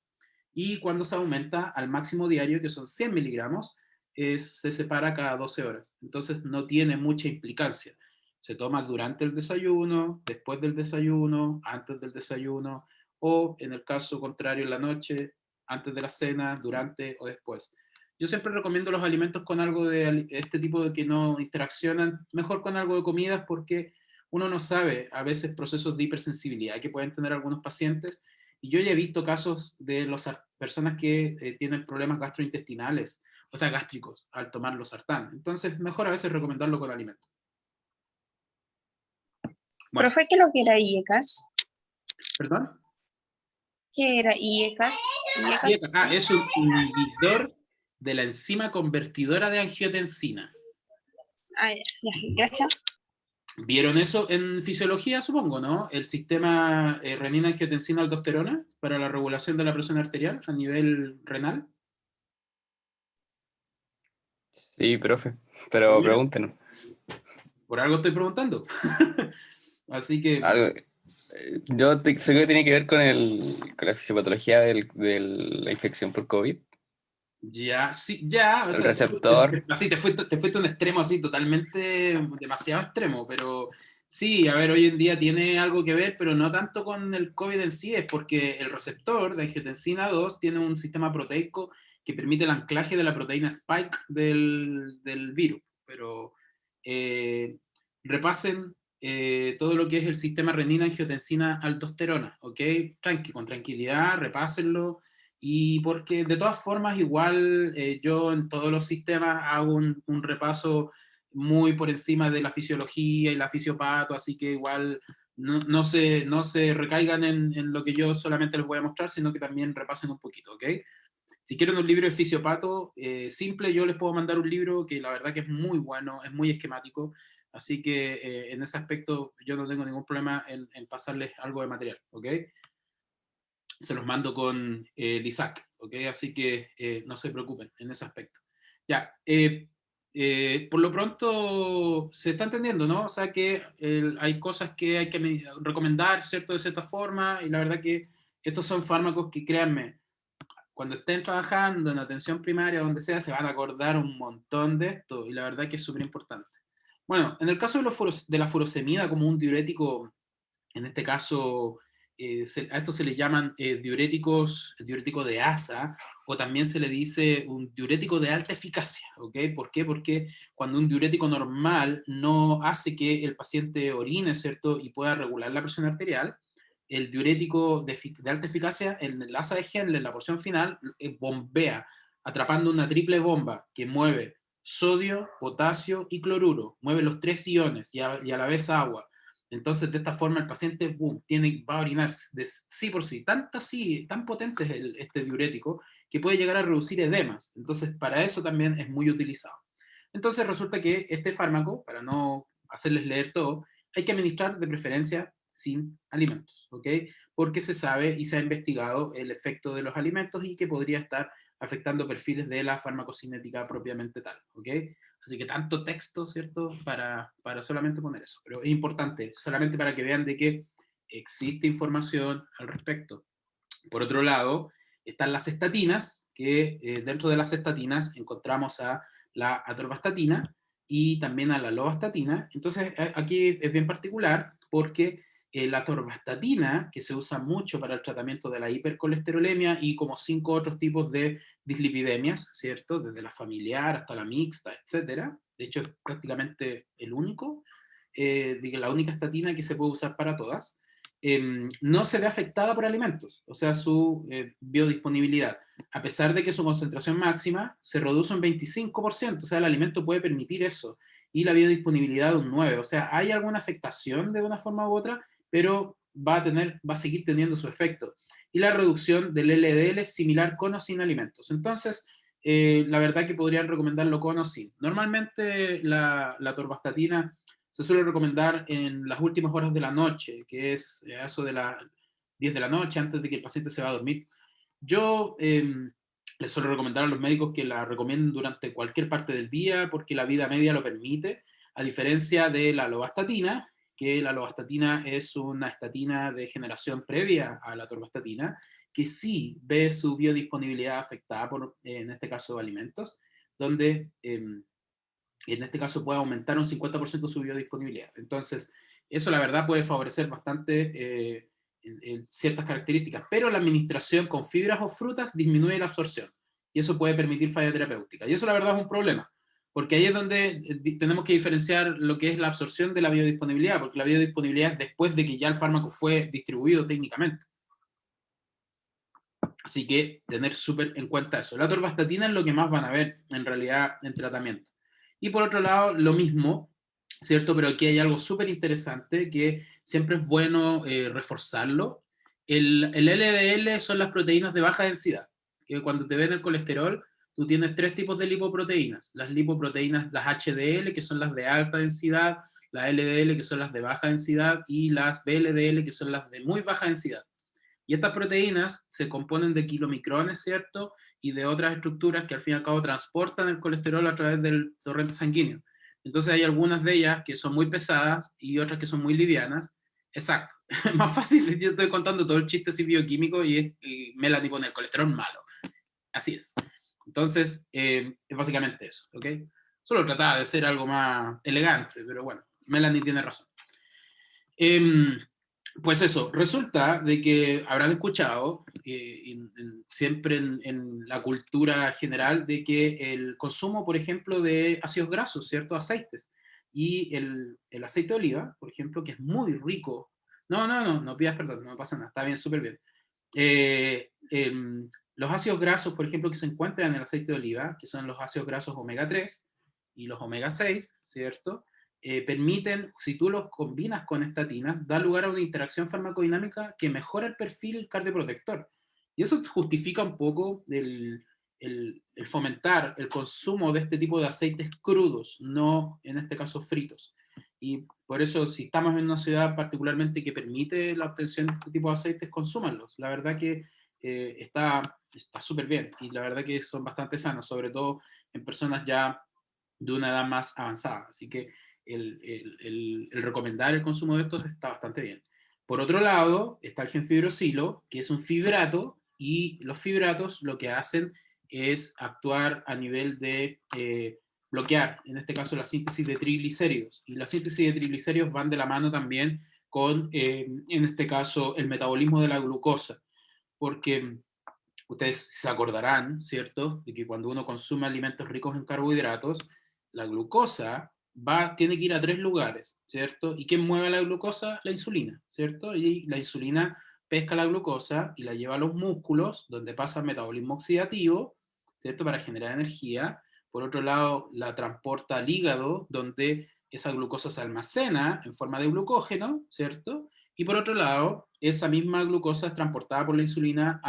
y cuando se aumenta al máximo diario, que son 100 miligramos, se separa cada 12 horas. Entonces no tiene mucha implicancia. Se toma durante el desayuno, después del desayuno, antes del desayuno, o en el caso contrario en la noche, antes de la cena, durante o después. Yo siempre recomiendo los alimentos con algo de este tipo de que no interaccionan, mejor con algo de comidas, porque uno no sabe a veces procesos de hipersensibilidad que pueden tener algunos pacientes, y yo ya he visto casos de las personas que tienen problemas gastrointestinales, o sea, gástricos, al tomar los sartán. Entonces, mejor a veces recomendarlo con alimentos. Bueno, Profe, ¿qué es lo que era IECAS? ¿perdón? ¿Qué era IECAS? IECAS. Es un inhibidor de la enzima convertidora de angiotensina. Ah, ya, gracias. ¿Vieron eso en fisiología, supongo, no? El sistema renina-angiotensina-aldosterona para la regulación de la presión arterial a nivel renal. Sí, profe, pero Bueno, pregúntenos. por algo estoy preguntando. Así que, Sé que tiene que ver con la fisiopatología de la infección por COVID. ya, sí, ya, o El sea, receptor. así te fuiste a un extremo así totalmente, demasiado extremo, pero sí, a ver, hoy en día tiene algo que ver, pero no tanto con el COVID en sí, es porque el receptor de angiotensina 2 tiene un sistema proteico que permite el anclaje de la proteína spike del virus, pero eh, repasen todo lo que es el sistema renina-angiotensina-aldosterona, ¿ok? Con tranquilidad, repásenlo. y porque de todas formas igual yo en todos los sistemas hago un repaso muy por encima de la fisiología y la fisiopato, así que igual no se recaigan en lo que yo solamente les voy a mostrar, sino que también repasen un poquito, ¿ok? Si quieren un libro de fisiopato simple, yo les puedo mandar un libro que la verdad que es muy bueno, es muy esquemático, así que en ese aspecto yo no tengo ningún problema en pasarles algo de material, ¿ok? Se los mando con el Isaac, ¿ok? Así que no se preocupen en ese aspecto. Ya, por lo pronto se está entendiendo, ¿no? O sea que hay cosas que hay que recomendar, ¿cierto? De cierta forma, y la verdad que estos son fármacos que, créanme, cuando estén trabajando en atención primaria, donde sea, se van a acordar un montón de esto, y la verdad que es súper importante. Bueno, en el caso de la furosemida como un diurético, en este caso, a esto se le llaman diuréticos de ASA, o también se le dice un diurético de alta eficacia, ¿ok? ¿Por qué? Porque cuando un diurético normal no hace que el paciente orine, ¿cierto? Y pueda regular la presión arterial, el diurético de alta eficacia, en el asa de Henle, en la porción final, bombea, atrapando una triple bomba que mueve sodio, potasio y cloruro, mueve los 3 iones y a la vez agua. Entonces, de esta forma, el paciente boom, va a orinar de sí por sí, tanto así, tan potente es este diurético, que puede llegar a reducir edemas. Entonces, para eso también es muy utilizado. Entonces, resulta que este fármaco, para no hacerles leer todo, hay que administrar de preferencia sin alimentos, ¿ok? Porque se sabe y se ha investigado el efecto de los alimentos y que podría estar afectando perfiles de la farmacocinética propiamente tal, ¿ok? Así que tanto texto, ¿cierto? Para solamente poner eso. Pero es importante, solamente para que vean de que existe información al respecto. Por otro lado, están las estatinas, que dentro de las estatinas encontramos a la atorvastatina y también a la lovastatina. Entonces, aquí es bien particular porque la atorvastatina, que se usa mucho para el tratamiento de la hipercolesterolemia y como 5 otros tipos de dislipidemias, ¿cierto? Desde la familiar hasta la mixta, etcétera. De hecho, es prácticamente la única estatina que se puede usar para todas. No se ve afectada por alimentos, o sea, su biodisponibilidad, a pesar de que su concentración máxima se reduce un 25%, o sea, el alimento puede permitir eso, y la biodisponibilidad un 9%, o sea, hay alguna afectación de una forma u otra, pero va a seguir teniendo su efecto. Y la reducción del LDL es similar con o sin alimentos. Entonces, la verdad que podrían recomendarlo con o sin. Normalmente la torvastatina se suele recomendar en las últimas horas de la noche, que es a eso de las 10 de la noche, antes de que el paciente se va a dormir. Yo les suelo recomendar a los médicos que la recomienden durante cualquier parte del día, porque la vida media lo permite, a diferencia de la lovastatina, que la lovastatina es una estatina de generación previa a la torvastatina, que sí ve su biodisponibilidad afectada por, en este caso, alimentos, donde en este caso puede aumentar un 50% su biodisponibilidad. Entonces, eso la verdad puede favorecer bastante en ciertas características, pero la administración con fibras o frutas disminuye la absorción y eso puede permitir falla terapéutica. Y eso la verdad es un problema, porque ahí es donde tenemos que diferenciar lo que es la absorción de la biodisponibilidad, porque la biodisponibilidad es después de que ya el fármaco fue distribuido técnicamente. Así que tener súper en cuenta eso. La atorvastatina es lo que más van a ver en realidad en tratamiento. Y por otro lado, lo mismo, ¿cierto? Pero aquí hay algo súper interesante que siempre es bueno reforzarlo. El LDL son las proteínas de baja densidad, que cuando te ven el colesterol, tú tienes 3 tipos de lipoproteínas. Las lipoproteínas, las HDL, que son las de alta densidad, las LDL, que son las de baja densidad, y las VLDL, que son las de muy baja densidad. Y estas proteínas se componen de kilomicrones, ¿cierto? Y de otras estructuras que al fin y al cabo transportan el colesterol a través del torrente sanguíneo. Entonces hay algunas de ellas que son muy pesadas y otras que son muy livianas. Exacto. Más fácil, yo estoy contando todo el chiste así bioquímico y Melanie pone el colesterol malo. Así es. Entonces, es básicamente eso, ¿ok? Solo trataba de ser algo más elegante, pero bueno, Melanie tiene razón. Pues eso, resulta de que habrán escuchado siempre en la cultura general de que el consumo, por ejemplo, de ácidos grasos, ¿cierto? Aceites. Y el aceite de oliva, por ejemplo, que es muy rico. No pidas perdón, no pasa nada, está bien, súper bien. Los ácidos grasos, por ejemplo, que se encuentran en el aceite de oliva, que son los ácidos grasos omega 3 y los omega 6, ¿cierto? Permiten, si tú los combinas con estatinas, da lugar a una interacción farmacodinámica que mejora el perfil cardioprotector. Y eso justifica un poco el fomentar el consumo de este tipo de aceites crudos, no en este caso fritos. Y por eso, si estamos en una ciudad particularmente que permite la obtención de este tipo de aceites, consúmanlos. La verdad que está súper bien y la verdad que son bastante sanos, sobre todo en personas ya de una edad más avanzada. Así que el recomendar el consumo de estos está bastante bien. Por otro lado, está el genfibrosilo, que es un fibrato, y los fibratos lo que hacen es actuar a nivel de bloquear, en este caso, la síntesis de triglicéridos. Y la síntesis de triglicéridos van de la mano también con, en este caso, el metabolismo de la glucosa. Porque ustedes se acordarán, ¿cierto?, de que cuando uno consume alimentos ricos en carbohidratos, la glucosa tiene que ir a 3 lugares, ¿cierto? ¿Y quién mueve la glucosa? La insulina, ¿cierto? Y la insulina pesca la glucosa y la lleva a los músculos, donde pasa el metabolismo oxidativo, ¿cierto?, para generar energía. Por otro lado, la transporta al hígado, donde esa glucosa se almacena en forma de glucógeno, ¿cierto? Y por otro lado, esa misma glucosa es transportada por la insulina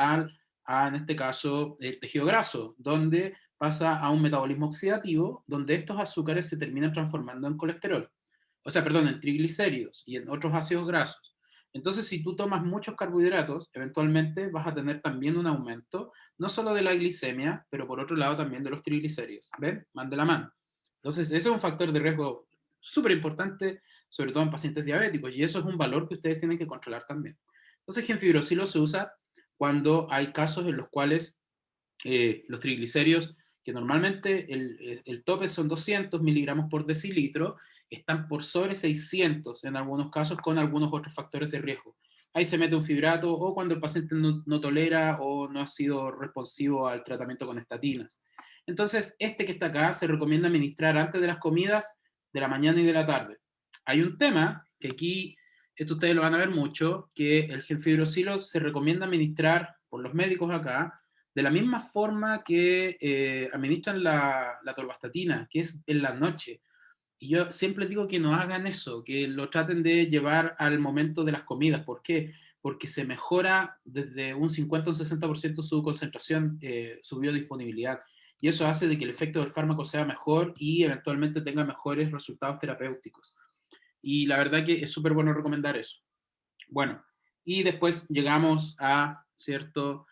en este caso, el tejido graso, donde pasa a un metabolismo oxidativo, donde estos azúcares se terminan transformando en colesterol. O sea, perdón, en triglicéridos y en otros ácidos grasos. Entonces, si tú tomas muchos carbohidratos, eventualmente vas a tener también un aumento, no solo de la glicemia, pero por otro lado también de los triglicéridos. ¿Ven? Van de la mano. Entonces, ese es un factor de riesgo súper importante, sobre todo en pacientes diabéticos, y eso es un valor que ustedes tienen que controlar también. Entonces, genfibrosilo se usa cuando hay casos en los cuales los triglicéridos, que normalmente el tope son 200 miligramos por decilitro, están por sobre 600 en algunos casos con algunos otros factores de riesgo. Ahí se mete un fibrato o cuando el paciente no tolera o no ha sido responsivo al tratamiento con estatinas. Entonces, este que está acá se recomienda administrar antes de las comidas de la mañana y de la tarde. Hay un tema que aquí, esto ustedes lo van a ver mucho, que el genfibrosilo se recomienda administrar por los médicos acá de la misma forma que administran la torvastatina, que es en la noche. Y yo siempre digo que no hagan eso, que lo traten de llevar al momento de las comidas. ¿Por qué? Porque se mejora desde un 50 a un 60% su concentración, su biodisponibilidad. Y eso hace de que el efecto del fármaco sea mejor y eventualmente tenga mejores resultados terapéuticos. Y la verdad que es súper bueno recomendar eso. Bueno, y después llegamos a, ¿cierto?,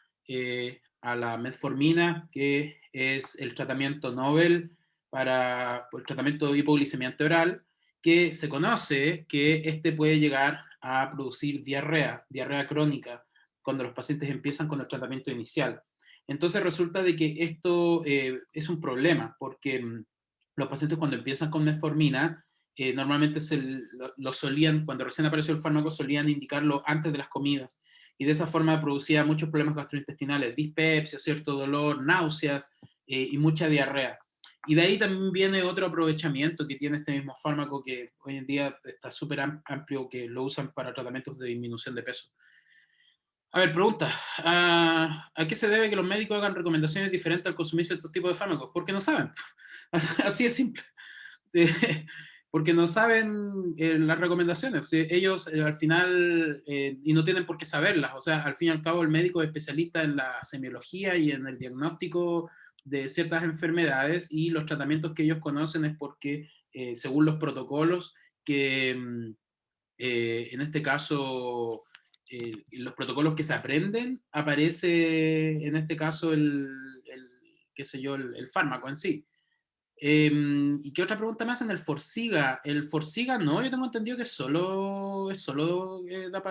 a la metformina, que es el tratamiento Nobel para el tratamiento de hipoglicemia oral, que se conoce que este puede llegar a producir diarrea crónica, cuando los pacientes empiezan con el tratamiento inicial. Entonces resulta de que esto es un problema, porque los pacientes cuando empiezan con metformina, normalmente lo solían, cuando recién apareció el fármaco, solían indicarlo antes de las comidas. Y de esa forma producía muchos problemas gastrointestinales, dispepsia, cierto dolor, náuseas y mucha diarrea. Y de ahí también viene otro aprovechamiento que tiene este mismo fármaco que hoy en día está súper amplio, que lo usan para tratamientos de disminución de peso. A ver, pregunta, ¿a qué se debe que los médicos hagan recomendaciones diferentes al consumir estos tipos de fármacos? Porque no saben. Así es simple. Porque no saben las recomendaciones. Ellos al final, y no tienen por qué saberlas, o sea, al fin y al cabo el médico es especialista en la semiología y en el diagnóstico de ciertas enfermedades, y los tratamientos que ellos conocen es porque, según los protocolos que, en este caso, los protocolos que se aprenden, aparece en este caso qué sé yo, el fármaco en sí. ¿Y qué otra pregunta me hacen? El Forxiga. El Forxiga no, yo tengo entendido que es solo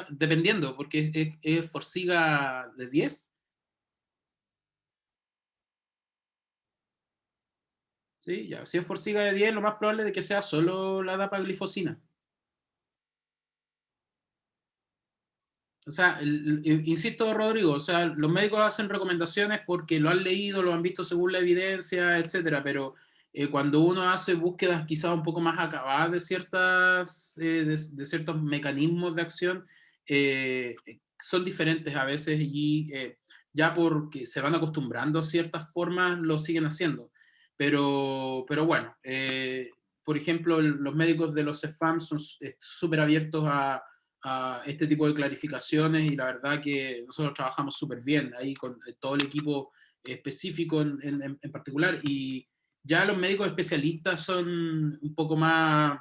dependiendo, porque es Forxiga de 10. Sí, ya. Si es Forxiga de 10, lo más probable es que sea solo la dapaglifosina. O sea, insisto, Rodrigo, o sea, los médicos hacen recomendaciones porque lo han leído, lo han visto según la evidencia, etcétera, pero cuando uno hace búsquedas quizás un poco más acabadas de ciertos mecanismos de acción, son diferentes a veces y ya porque se van acostumbrando a ciertas formas, lo siguen haciendo. Pero bueno, por ejemplo, los médicos de los CEFAM son súper abiertos a este tipo de clarificaciones y la verdad que nosotros trabajamos súper bien ahí con todo el equipo específico en particular, y ya los médicos especialistas son un poco más,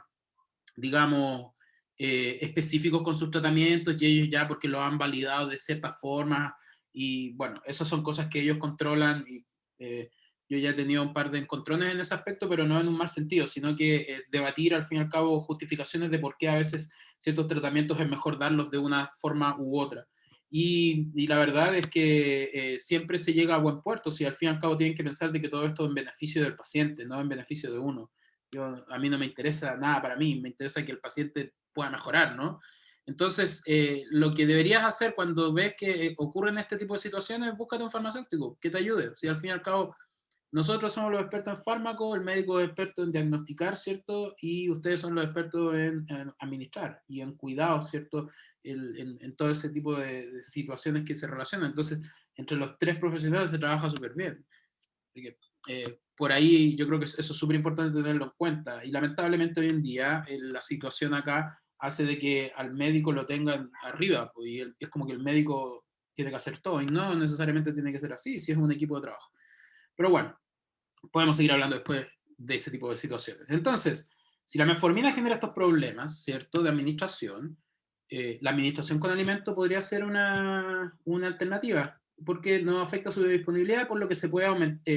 digamos, específicos con sus tratamientos y ellos ya porque lo han validado de cierta forma y bueno, esas son cosas que ellos controlan y yo ya he tenido un par de encontrones en ese aspecto, pero no en un mal sentido, sino que debatir al fin y al cabo justificaciones de por qué a veces ciertos tratamientos es mejor darlos de una forma u otra. Y la verdad es que siempre se llega a buen puerto, si al fin y al cabo tienen que pensar de que todo esto es en beneficio del paciente, no en beneficio de uno. A mí no me interesa nada para mí, me interesa que el paciente pueda mejorar, ¿no? Entonces, lo que deberías hacer cuando ves que ocurren este tipo de situaciones, búscate un farmacéutico que te ayude. Si al fin y al cabo nosotros somos los expertos en fármacos, el médico es experto en diagnosticar, ¿cierto? Y ustedes son los expertos en administrar y en cuidado, ¿cierto? En todo ese tipo de situaciones que se relacionan. Entonces, entre los tres profesionales se trabaja súper bien. Así que, por ahí yo creo que eso es súper importante tenerlo en cuenta. Y lamentablemente hoy en día la situación acá hace de que al médico lo tengan arriba, pues, y es como que el médico tiene que hacer todo, y no necesariamente tiene que ser así, si es un equipo de trabajo. Pero bueno, podemos seguir hablando después de ese tipo de situaciones. Entonces, si la metformina genera estos problemas, ¿cierto?, de administración, la administración con alimento podría ser una alternativa, porque no afecta su disponibilidad, por lo que se puede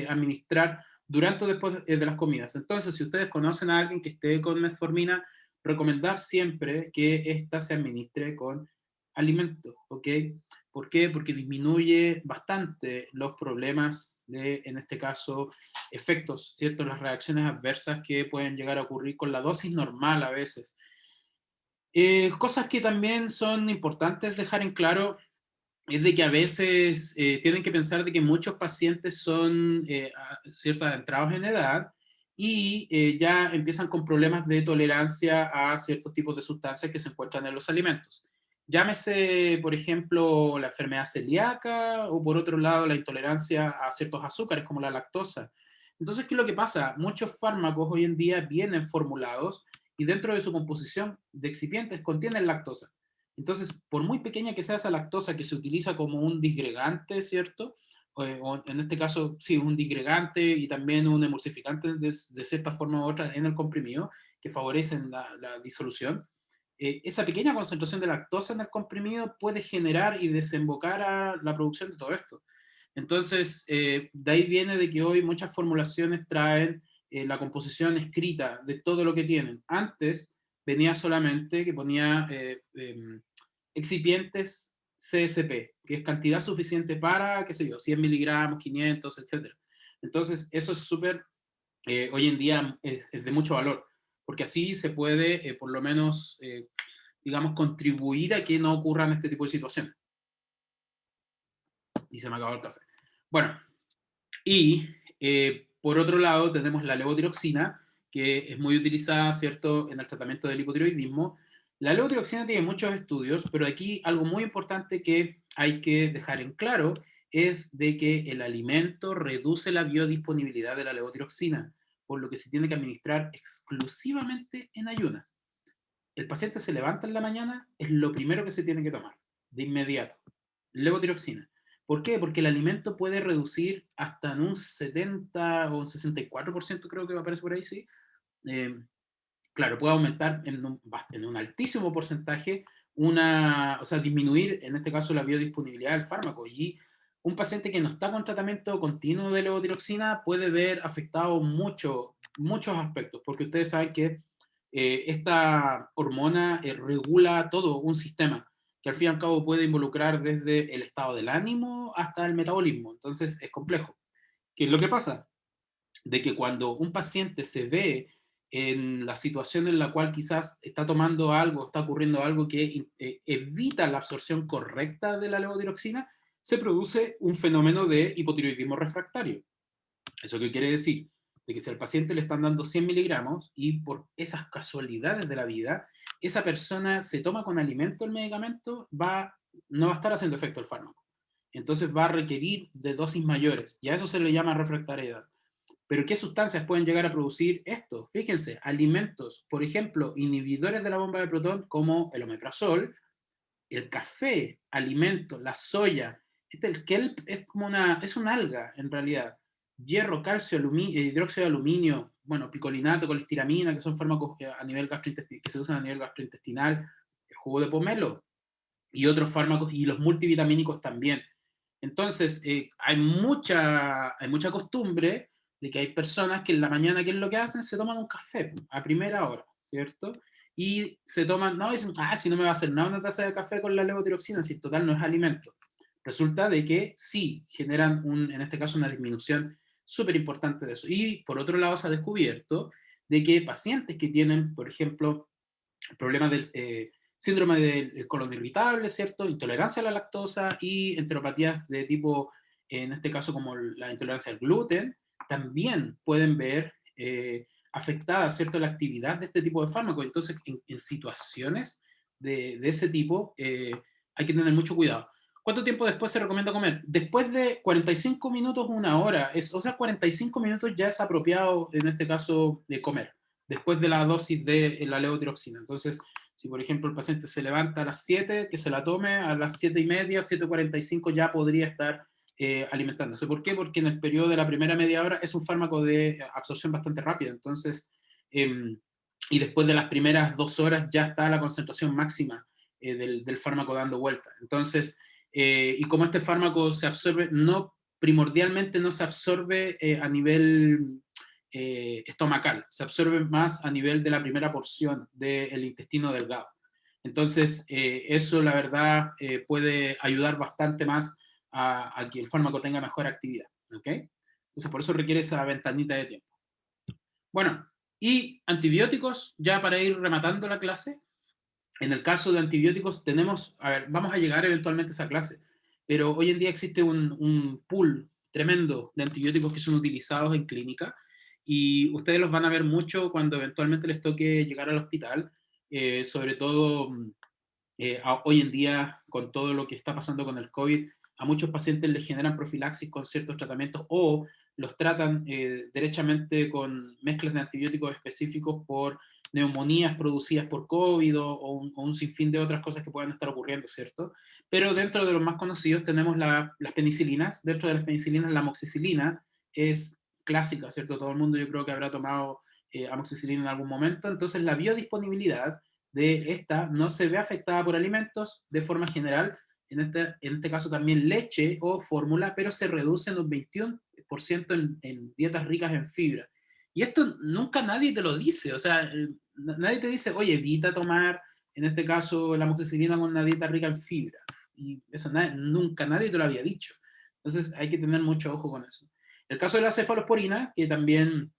administrar durante o después de las comidas. Entonces, si ustedes conocen a alguien que esté con metformina, recomendar siempre que ésta se administre con alimento, ¿ok? ¿Por qué? Porque disminuye bastante los problemas de, en este caso, efectos, ¿cierto? Las reacciones adversas que pueden llegar a ocurrir con la dosis normal a veces. Cosas que también son importantes dejar en claro es de que a veces tienen que pensar de que muchos pacientes son, ¿cierto?, adentrados en edad y ya empiezan con problemas de tolerancia a ciertos tipos de sustancias que se encuentran en los alimentos. Llámese, por ejemplo, la enfermedad celíaca o por otro lado la intolerancia a ciertos azúcares como la lactosa. Entonces, ¿qué es lo que pasa? Muchos fármacos hoy en día vienen formulados y dentro de su composición de excipientes contienen lactosa. Entonces, por muy pequeña que sea esa lactosa que se utiliza como un disgregante, ¿cierto? O en este caso, sí, un disgregante y también un emulsificante de cierta forma u otra en el comprimido, que favorecen la disolución. Esa pequeña concentración de lactosa en el comprimido puede generar y desembocar a la producción de todo esto. Entonces, de ahí viene de que hoy muchas formulaciones traen la composición escrita de todo lo que tienen. Antes venía solamente que ponía excipientes CSP, que es cantidad suficiente para, qué sé yo, 100 miligramos, 500, etc. Entonces, eso es súper, hoy en día es de mucho valor, porque así se puede, por lo menos, digamos, contribuir a que no ocurran este tipo de situaciones. Y se me acabó el café. Bueno, y por otro lado tenemos la levotiroxina, que es muy utilizada, ¿cierto?, en el tratamiento del hipotiroidismo. La levotiroxina tiene muchos estudios, pero aquí algo muy importante que hay que dejar en claro es de que el alimento reduce la biodisponibilidad de la levotiroxina, por lo que se tiene que administrar exclusivamente en ayunas. El paciente se levanta en la mañana, es lo primero que se tiene que tomar, de inmediato, levotiroxina. ¿Por qué? Porque el alimento puede reducir hasta en un 70 o un 64%, creo que aparece por ahí, sí. Eh, claro, puede aumentar en un altísimo porcentaje o sea, disminuir en este caso la biodisponibilidad del fármaco. Y un paciente que no está con tratamiento continuo de levotiroxina puede ver afectado muchos aspectos, porque ustedes saben que esta hormona regula todo un sistema que al fin y al cabo puede involucrar desde el estado del ánimo hasta el metabolismo. Entonces es complejo. ¿Qué es lo que pasa? De que cuando un paciente se ve en la situación en la cual quizás está tomando algo, está ocurriendo algo que evita la absorción correcta de la levotiroxina, se produce un fenómeno de hipotiroidismo refractario. ¿Eso qué quiere decir? De que si al paciente le están dando 100 miligramos y por esas casualidades de la vida, esa persona se toma con alimento el medicamento, no va a estar haciendo efecto el fármaco. entonces va a requerir de dosis mayores, y a eso se le llama refractariedad. Pero ¿qué sustancias pueden llegar a producir esto? Fíjense, alimentos, por ejemplo, inhibidores de la bomba de protón como el omeprazol, el café, alimentos, la soya. El kelp es como es una alga en realidad. Hierro, calcio, hidróxido de aluminio, bueno, picolinato, colestiramina, que son fármacos a nivel gastrointestinal, que se usan a nivel gastrointestinal, el jugo de pomelo y otros fármacos, y los multivitamínicos también. Entonces, hay mucha costumbre de que hay personas que en la mañana, ¿qué es lo que hacen? Se toman un café a primera hora, ¿cierto? Y se toman, no, dicen, si no me va a hacer nada una taza de café con la levotiroxina, si total no es alimento. Resulta de que sí, generan, en este caso, una disminución súper importante de eso. Y por otro lado, se ha descubierto de que pacientes que tienen, por ejemplo, problemas del síndrome del colon irritable, ¿cierto? Intolerancia a la lactosa y enteropatías de tipo, en este caso como la intolerancia al gluten, también pueden ver afectada, ¿cierto?, la actividad de este tipo de fármacos. Entonces, en situaciones de ese tipo, hay que tener mucho cuidado. ¿Cuánto tiempo después se recomienda comer? Después de 45 minutos, una hora. O sea, 45 minutos ya es apropiado, en este caso, de comer, después de la dosis de la levotiroxina. Entonces, si por ejemplo el paciente se levanta a las 7, que se la tome a las 7:30, 7:45 ya podría estar alimentándose. ¿Por qué? Porque en el periodo de la primera media hora es un fármaco de absorción bastante rápida. Entonces, y después de las primeras 2 horas ya está la concentración máxima del fármaco dando vuelta. Entonces, y como este fármaco se absorbe, primordialmente no se absorbe a nivel estomacal, se absorbe más a nivel de la primera porción del intestino delgado. Entonces, eso la verdad puede ayudar bastante más a que el fármaco tenga mejor actividad. ¿Ok? Entonces, por eso requiere esa ventanita de tiempo. Bueno, y antibióticos, ya para ir rematando la clase. En el caso de antibióticos tenemos, vamos a llegar eventualmente a esa clase, pero hoy en día existe un pool tremendo de antibióticos que son utilizados en clínica, y ustedes los van a ver mucho cuando eventualmente les toque llegar al hospital, sobre todo hoy en día con todo lo que está pasando con el COVID. A muchos pacientes les generan profilaxis con ciertos tratamientos o los tratan derechamente con mezclas de antibióticos específicos por neumonías producidas por COVID o un sinfín de otras cosas que puedan estar ocurriendo, ¿cierto? Pero dentro de los más conocidos tenemos las penicilinas. Dentro de las penicilinas, la amoxicilina es clásica, ¿cierto? Todo el mundo yo creo que habrá tomado amoxicilina en algún momento. Entonces la biodisponibilidad de esta no se ve afectada por alimentos de forma general, en este caso también leche o fórmula, pero se reduce en un 21% en dietas ricas en fibra. Y esto nunca nadie te lo dice, o sea, nadie te dice, oye, evita tomar, en este caso, la amoxicilina con una dieta rica en fibra. Y eso nunca nadie te lo había dicho. Entonces hay que tener mucho ojo con eso. El caso de la cefalosporina, que también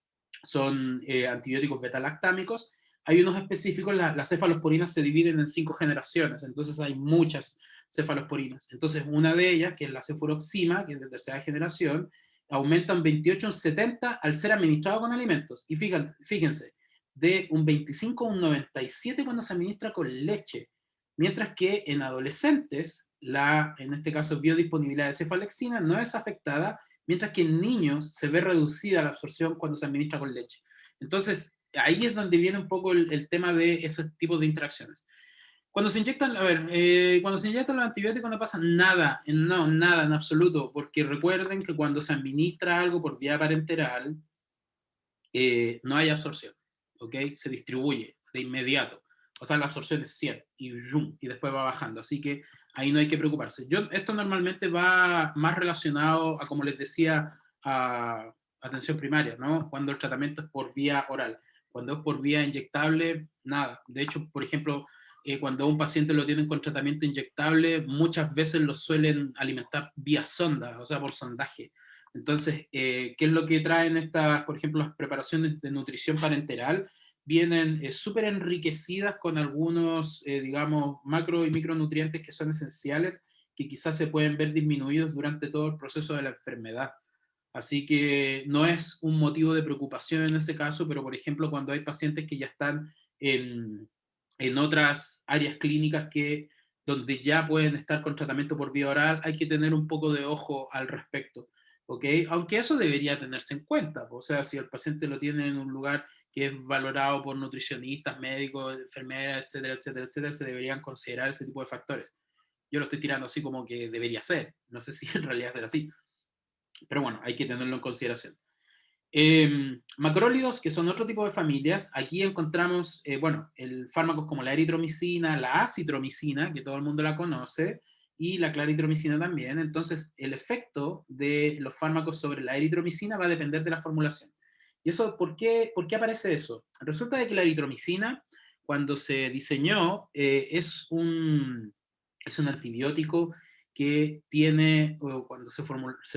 son antibióticos beta-lactámicos, hay unos específicos. Las cefalosporinas se dividen en 5 generaciones, entonces hay muchas cefalosporinas. Entonces una de ellas, que es la cefuroxima, que es de tercera generación, aumenta un 28, un 70 al ser administrado con alimentos. Y fíjense, de un 25 a un 97 cuando se administra con leche, mientras que en adolescentes, en este caso biodisponibilidad de cefalexina, no es afectada, mientras que en niños se ve reducida la absorción cuando se administra con leche. Entonces, ahí es donde viene un poco el tema de ese tipo de interacciones. Cuando se inyectan, cuando se inyectan los antibióticos no pasa nada, nada en absoluto, porque recuerden que cuando se administra algo por vía parenteral, no hay absorción, ¿ok? Se distribuye de inmediato. O sea, la absorción es 100 y después va bajando, así que ahí no hay que preocuparse. Esto normalmente va más relacionado a, como les decía, a atención primaria, ¿no? Cuando el tratamiento es por vía oral. Cuando es por vía inyectable, nada. De hecho, por ejemplo, cuando a un paciente lo tienen con tratamiento inyectable, muchas veces lo suelen alimentar vía sonda, o sea, por sondaje. Entonces, ¿qué es lo que traen estas, por ejemplo, las preparaciones de nutrición parenteral? Vienen súper enriquecidas con algunos, digamos, macro y micronutrientes que son esenciales, que quizás se pueden ver disminuidos durante todo el proceso de la enfermedad. Así que no es un motivo de preocupación en ese caso, pero por ejemplo, cuando hay pacientes que ya están en otras áreas clínicas que donde ya pueden estar con tratamiento por vía oral, hay que tener un poco de ojo al respecto, ¿ok? Aunque eso debería tenerse en cuenta, o sea, si el paciente lo tiene en un lugar que es valorado por nutricionistas, médicos, enfermeras, etcétera, etcétera, etcétera, se deberían considerar ese tipo de factores. Yo lo estoy tirando así como que debería ser, no sé si en realidad será así, pero bueno, hay que tenerlo en consideración. Macrólidos, que son otro tipo de familias, aquí encontramos, bueno, el fármacos como la eritromicina, la acitromicina, que todo el mundo la conoce, y la claritromicina también. Entonces, el efecto de los fármacos sobre la eritromicina va a depender de la formulación. ¿Y eso por qué aparece eso? Resulta de que la eritromicina, cuando se diseñó, es un antibiótico que tiene, o cuando se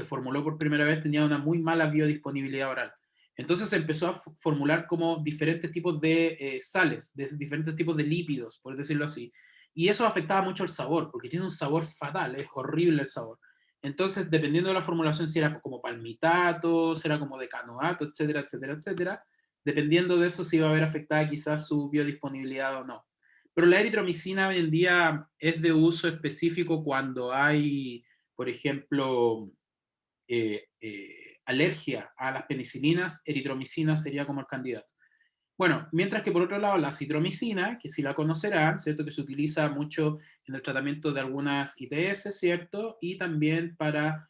formuló por primera vez, tenía una muy mala biodisponibilidad oral. Entonces se empezó a formular como diferentes tipos de sales, de diferentes tipos de lípidos, por decirlo así. Y eso afectaba mucho el sabor, porque tiene un sabor fatal, es horrible el sabor. Entonces, dependiendo de la formulación, si era como palmitato, si era como decanoato, etcétera, etcétera, etcétera, dependiendo de eso, si iba a haber afectada quizás su biodisponibilidad o no. Pero la eritromicina hoy en día es de uso específico cuando hay, por ejemplo, alergia a las penicilinas, eritromicina sería como el candidato. Bueno, mientras que por otro lado la citromicina, que sí la conocerán, ¿cierto? Que se utiliza mucho en el tratamiento de algunas ITS, ¿cierto? Y también para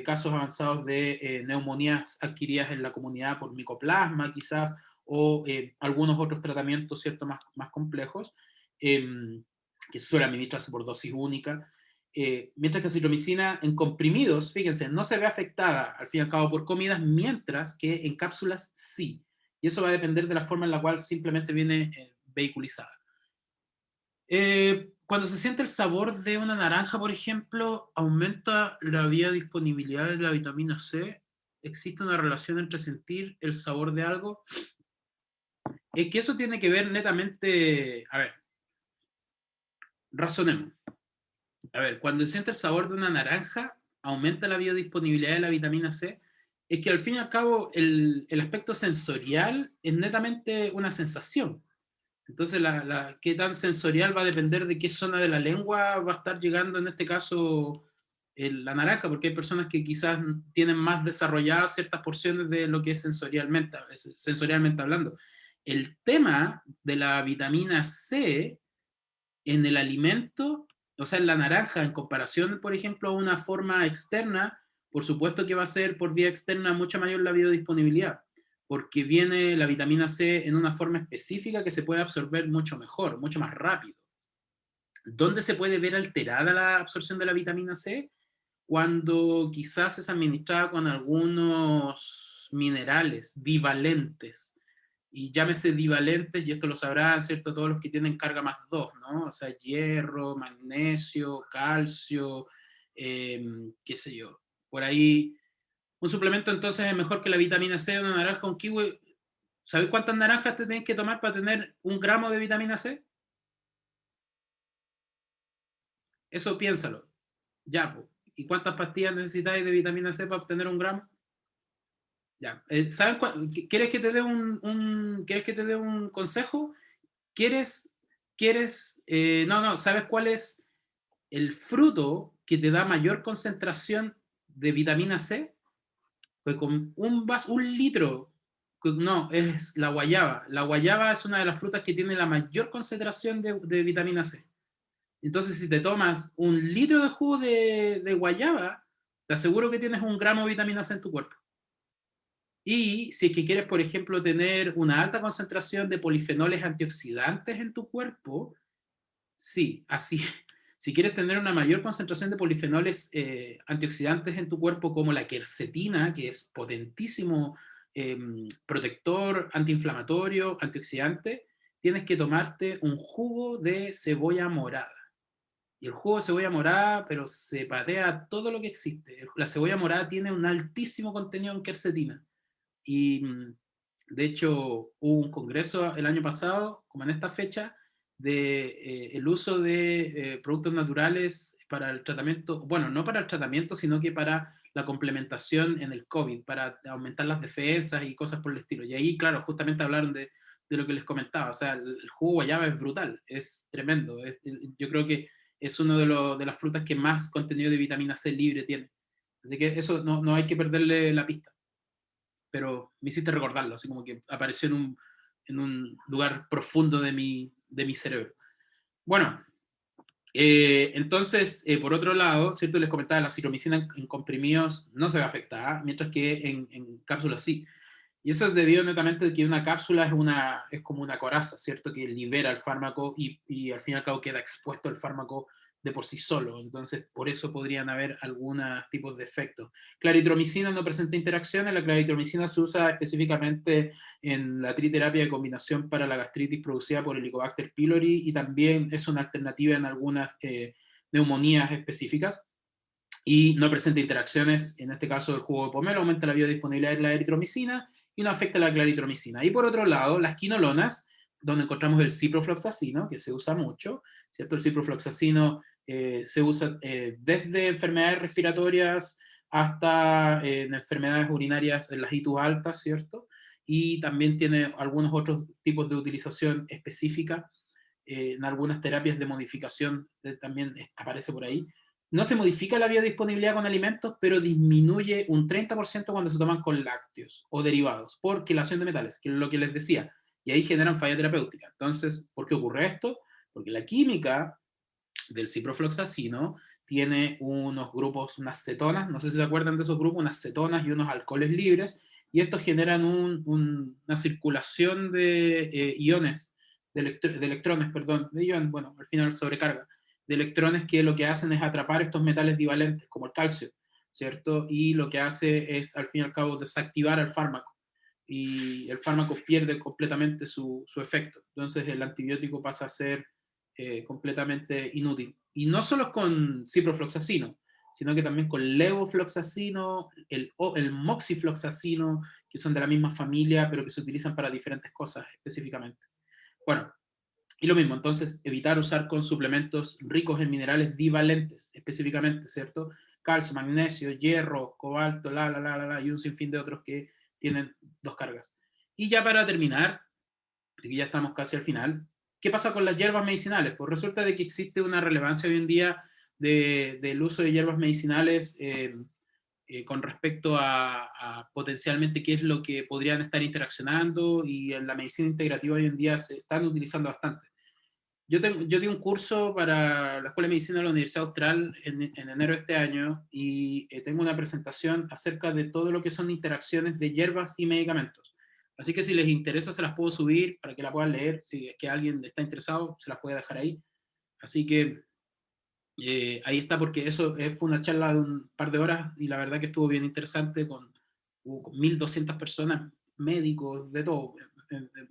casos avanzados de neumonías adquiridas en la comunidad por micoplasma, quizás, o algunos otros tratamientos, ¿cierto? Más complejos, que suele administrarse por dosis única. Mientras que la citromicina en comprimidos, fíjense, no se ve afectada al fin y al cabo por comidas, mientras que en cápsulas sí. Y eso va a depender de la forma en la cual simplemente viene vehiculizada. Cuando se siente el sabor de una naranja, por ejemplo, aumenta la biodisponibilidad de la vitamina C. Existe una relación entre sentir el sabor de algo. Es que eso tiene que ver netamente, a ver, razonemos. A ver, cuando se siente el sabor de una naranja, aumenta la biodisponibilidad de la vitamina C. Es que al fin y al cabo el aspecto sensorial es netamente una sensación. Entonces, qué tan sensorial va a depender de qué zona de la lengua va a estar llegando, en este caso, la naranja, porque hay personas que quizás tienen más desarrolladas ciertas porciones de lo que es sensorialmente hablando. El tema de la vitamina C en el alimento, o sea, en la naranja, en comparación, por ejemplo, a una forma externa, por supuesto que va a ser por vía externa mucho mayor la biodisponibilidad, porque viene la vitamina C en una forma específica que se puede absorber mucho mejor, mucho más rápido. ¿Dónde se puede ver alterada la absorción de la vitamina C? Cuando quizás es administrada con algunos minerales divalentes, y llámese divalentes, y esto lo sabrán, ¿cierto? Todos los que tienen carga más 2, ¿no? O sea, hierro, magnesio, calcio, qué sé yo. Por ahí, un suplemento entonces es mejor que la vitamina C de una naranja, un kiwi. ¿Sabes cuántas naranjas te tienes que tomar para tener 1 gramo de vitamina C? Eso piénsalo. Ya, pues. ¿Y cuántas pastillas necesitáis de vitamina C para obtener 1 gramo? Ya. ¿Sabes ¿Quieres que te dé ¿quieres que te dé un consejo? ¿Quieres, no, ¿sabes cuál es el fruto que te da mayor concentración de vitamina C? Pues con un litro, no, es la guayaba. La guayaba es una de las frutas que tiene la mayor concentración de vitamina C. Entonces, si te tomas 1 litro de jugo de guayaba, te aseguro que tienes 1 gramo de vitamina C en tu cuerpo. Y si es que quieres, por ejemplo, tener una alta concentración de polifenoles antioxidantes en tu cuerpo, sí, así. Si quieres tener una mayor concentración de polifenoles antioxidantes en tu cuerpo, como la quercetina, que es potentísimo protector, antiinflamatorio, antioxidante, tienes que tomarte un jugo de cebolla morada. Y el jugo de cebolla morada, pero se patea todo lo que existe. La cebolla morada tiene un altísimo contenido en quercetina. Y de hecho hubo un congreso el año pasado, como en esta fecha, de el uso de productos naturales para el tratamiento, bueno, no para el tratamiento, sino que para la complementación en el COVID, para aumentar las defensas y cosas por el estilo. Y ahí, claro, justamente hablaron de lo que les comentaba. O sea, el jugo guayaba es brutal, es tremendo. Yo creo que es uno de las frutas que más contenido de vitamina C libre tiene. Así que eso no hay que perderle la pista. Pero me hiciste recordarlo, así como que apareció en un lugar profundo de mi cerebro. Bueno, entonces, por otro lado, ¿cierto? Les comentaba, la citromicina en comprimidos no se ve afectada, mientras que en cápsulas sí. Y eso es debido netamente a que una cápsula es como una coraza, ¿cierto? Que libera el fármaco y al fin y al cabo queda expuesto el fármaco de por sí solo. Entonces, por eso podrían haber algunos tipos de efectos. Claritromicina no presenta interacciones. La claritromicina se usa específicamente en la triterapia de combinación para la gastritis producida por Helicobacter pylori y también es una alternativa en algunas neumonías específicas. Y no presenta interacciones, en este caso el jugo de pomelo aumenta la biodisponibilidad de la eritromicina y no afecta la claritromicina. Y por otro lado, las quinolonas, donde encontramos el ciprofloxacino, que se usa mucho, ¿cierto? El ciprofloxacino se usa desde enfermedades respiratorias hasta en enfermedades urinarias en las ITU altas, ¿cierto? Y también tiene algunos otros tipos de utilización específica en algunas terapias de modificación, también aparece por ahí. No se modifica la biodisponibilidad con alimentos, pero disminuye un 30% cuando se toman con lácteos o derivados, por quelación de metales, que es lo que les decía, y ahí generan falla terapéutica. Entonces, ¿por qué ocurre esto? Porque la química del ciprofloxacino tiene unos grupos, unas cetonas, no sé si se acuerdan de esos grupos, unas cetonas y unos alcoholes libres, y estos generan una circulación de iones, de electrones, perdón, de iones, bueno, al final sobrecarga, de electrones que lo que hacen es atrapar estos metales divalentes, como el calcio, ¿cierto? Y lo que hace es, al fin y al cabo, desactivar al fármaco, y el fármaco pierde completamente su efecto. Entonces el antibiótico pasa a ser completamente inútil. Y no solo con ciprofloxacino, sino que también con levofloxacino, el moxifloxacino, que son de la misma familia, pero que se utilizan para diferentes cosas específicamente. Bueno, y lo mismo, entonces, evitar usar con suplementos ricos en minerales divalentes, específicamente, ¿cierto? Calcio, magnesio, hierro, cobalto, y un sinfín de otros que tienen dos cargas. Y ya para terminar, que ya estamos casi al final, ¿qué pasa con las hierbas medicinales? Pues resulta de que existe una relevancia hoy en día del uso de hierbas medicinales con respecto a potencialmente qué es lo que podrían estar interaccionando, y en la medicina integrativa hoy en día se están utilizando bastante. Yo di un curso para la Escuela de Medicina de la Universidad Austral en enero de este año y tengo una presentación acerca de todo lo que son interacciones de hierbas y medicamentos. Así que si les interesa se las puedo subir para que la puedan leer. Si es que alguien está interesado, se las puede dejar ahí. Así que ahí está, porque eso fue una charla de un par de horas y la verdad que estuvo bien interesante con 1.200 personas, médicos, de todo,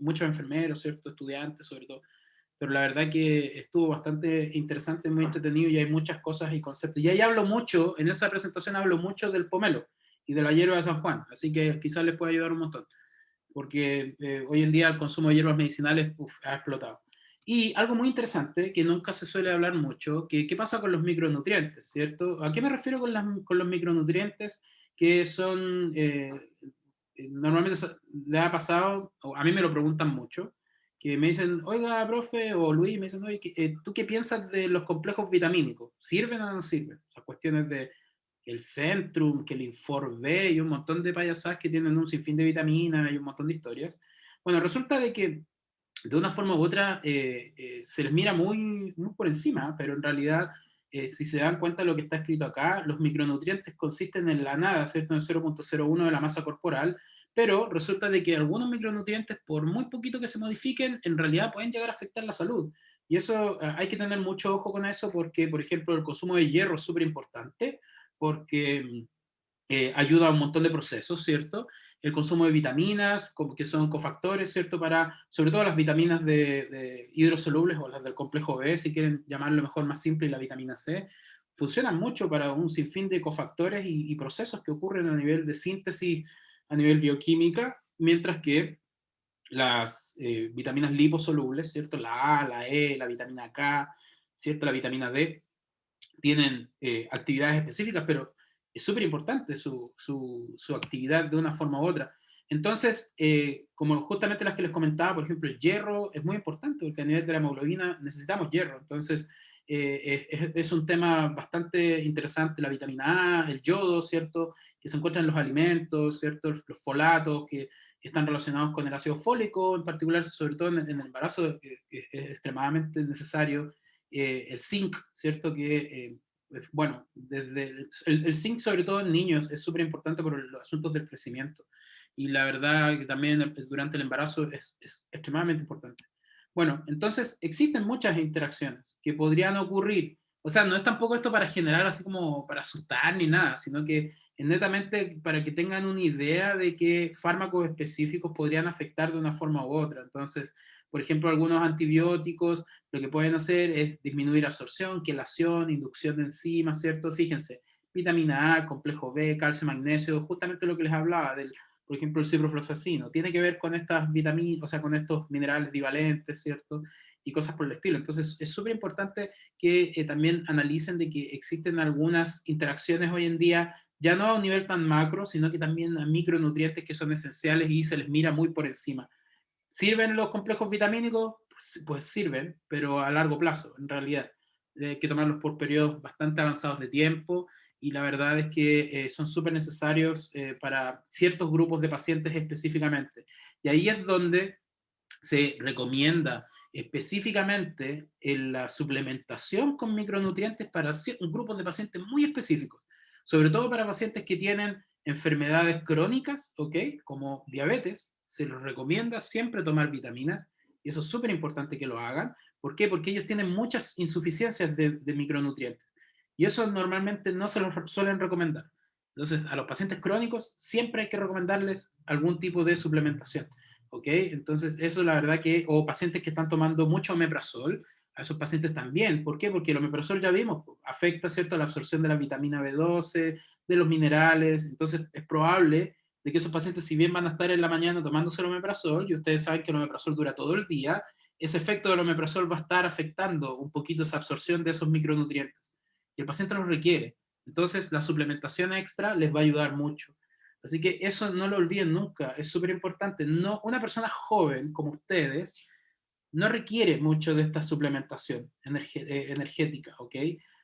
muchos enfermeros, ¿cierto? Estudiantes sobre todo. Pero la verdad que estuvo bastante interesante, muy entretenido y hay muchas cosas y conceptos. Y ahí hablo mucho, en esa presentación hablo mucho del pomelo y de la hierba de San Juan, así que quizás les pueda ayudar un montón, porque hoy en día el consumo de hierbas medicinales ha explotado. Y algo muy interesante, que nunca se suele hablar mucho, que qué pasa con los micronutrientes, ¿cierto? ¿A qué me refiero con los micronutrientes? Que son, normalmente le ha pasado, o a mí me lo preguntan mucho, que me dicen, oiga, profe, o Luis, me dicen, oye, ¿tú qué piensas de los complejos vitamínicos? ¿Sirven o no sirven? O sea, cuestiones de el Centrum, que el Infor B y un montón de payasadas que tienen un sinfín de vitaminas y un montón de historias. Bueno, resulta de que de una forma u otra se les mira muy por encima, pero en realidad, si se dan cuenta de lo que está escrito acá, los micronutrientes consisten en la nada, ¿cierto? En 0,01 de la masa corporal, pero resulta de que algunos micronutrientes, por muy poquito que se modifiquen, en realidad pueden llegar a afectar la salud. Y eso hay que tener mucho ojo con eso, porque, por ejemplo, el consumo de hierro es súper importante, porque ayuda a un montón de procesos, ¿cierto? El consumo de vitaminas, que son cofactores, ¿cierto? Para, sobre todo las vitaminas de hidrosolubles o las del complejo B, si quieren llamarlo mejor, más simple, y la vitamina C, funcionan mucho para un sinfín de cofactores y procesos que ocurren a nivel de síntesis, a nivel bioquímica, mientras que las vitaminas liposolubles, ¿cierto? La A, la E, la vitamina K, ¿cierto? La vitamina D, tienen actividades específicas, pero es súper importante su actividad de una forma u otra. Entonces, como justamente las que les comentaba, por ejemplo, el hierro es muy importante, porque a nivel de la hemoglobina necesitamos hierro. Entonces, es un tema bastante interesante, la vitamina A, el yodo, ¿cierto? Que se encuentran en los alimentos, ¿cierto? Los folatos que están relacionados con el ácido fólico, en particular, sobre todo en el embarazo, es extremadamente necesario. El zinc, ¿cierto? Que, bueno, desde el zinc, sobre todo en niños, es súper importante por los asuntos del crecimiento. Y la verdad que también durante el embarazo es extremadamente importante. Bueno, entonces existen muchas interacciones que podrían ocurrir. O sea, no es tampoco esto para generar así como para asustar ni nada, sino que es netamente para que tengan una idea de qué fármacos específicos podrían afectar de una forma u otra. Entonces, por ejemplo, algunos antibióticos lo que pueden hacer es disminuir absorción, quelación, inducción de enzimas, ¿cierto? Fíjense, vitamina A, complejo B, calcio, magnesio, justamente lo que les hablaba del, por ejemplo, el ciprofloxacino, tiene que ver con estas vitaminas, o sea, con estos minerales bivalentes, ¿cierto? Y cosas por el estilo. Entonces, es súper importante que también analicen de que existen algunas interacciones hoy en día, ya no a un nivel tan macro, sino que también a micronutrientes que son esenciales y se les mira muy por encima. ¿Sirven los complejos vitamínicos? Pues sirven, pero a largo plazo, en realidad. Hay que tomarlos por periodos bastante avanzados de tiempo y la verdad es que son súper necesarios para ciertos grupos de pacientes específicamente. Y ahí es donde se recomienda específicamente en la suplementación con micronutrientes para grupos de pacientes muy específicos, sobre todo para pacientes que tienen enfermedades crónicas, ¿ok? Como diabetes, se les recomienda siempre tomar vitaminas, y eso es súper importante que lo hagan. ¿Por qué? Porque ellos tienen muchas insuficiencias de micronutrientes, y eso normalmente no se los suelen recomendar. Entonces, a los pacientes crónicos siempre hay que recomendarles algún tipo de suplementación. ¿Ok? Entonces, eso la verdad que, o pacientes que están tomando mucho omeprazol, a esos pacientes también. ¿Por qué? Porque el omeprazol ya vimos, afecta, ¿cierto?, la absorción de la vitamina B12, de los minerales, entonces es probable de que esos pacientes, si bien van a estar en la mañana tomándose el omeprazol, y ustedes saben que el omeprazol dura todo el día, ese efecto del omeprazol va a estar afectando un poquito esa absorción de esos micronutrientes. Y el paciente los requiere. Entonces, la suplementación extra les va a ayudar mucho. Así que eso no lo olviden nunca, es súper importante. No, una persona joven como ustedes no requiere mucho de esta suplementación energética, ¿ok?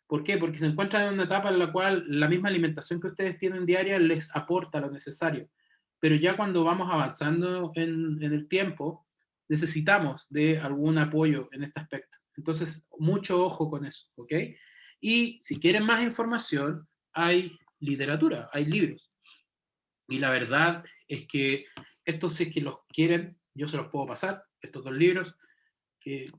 ¿Por qué? Porque se encuentran en una etapa en la cual la misma alimentación que ustedes tienen diaria les aporta lo necesario. Pero ya cuando vamos avanzando en el tiempo, necesitamos de algún apoyo en este aspecto. Entonces, mucho ojo con eso, ¿ok? Y si quieren más información, hay literatura, hay libros. Y la verdad es que estos, si es que los quieren, yo se los puedo pasar, estos dos libros, que,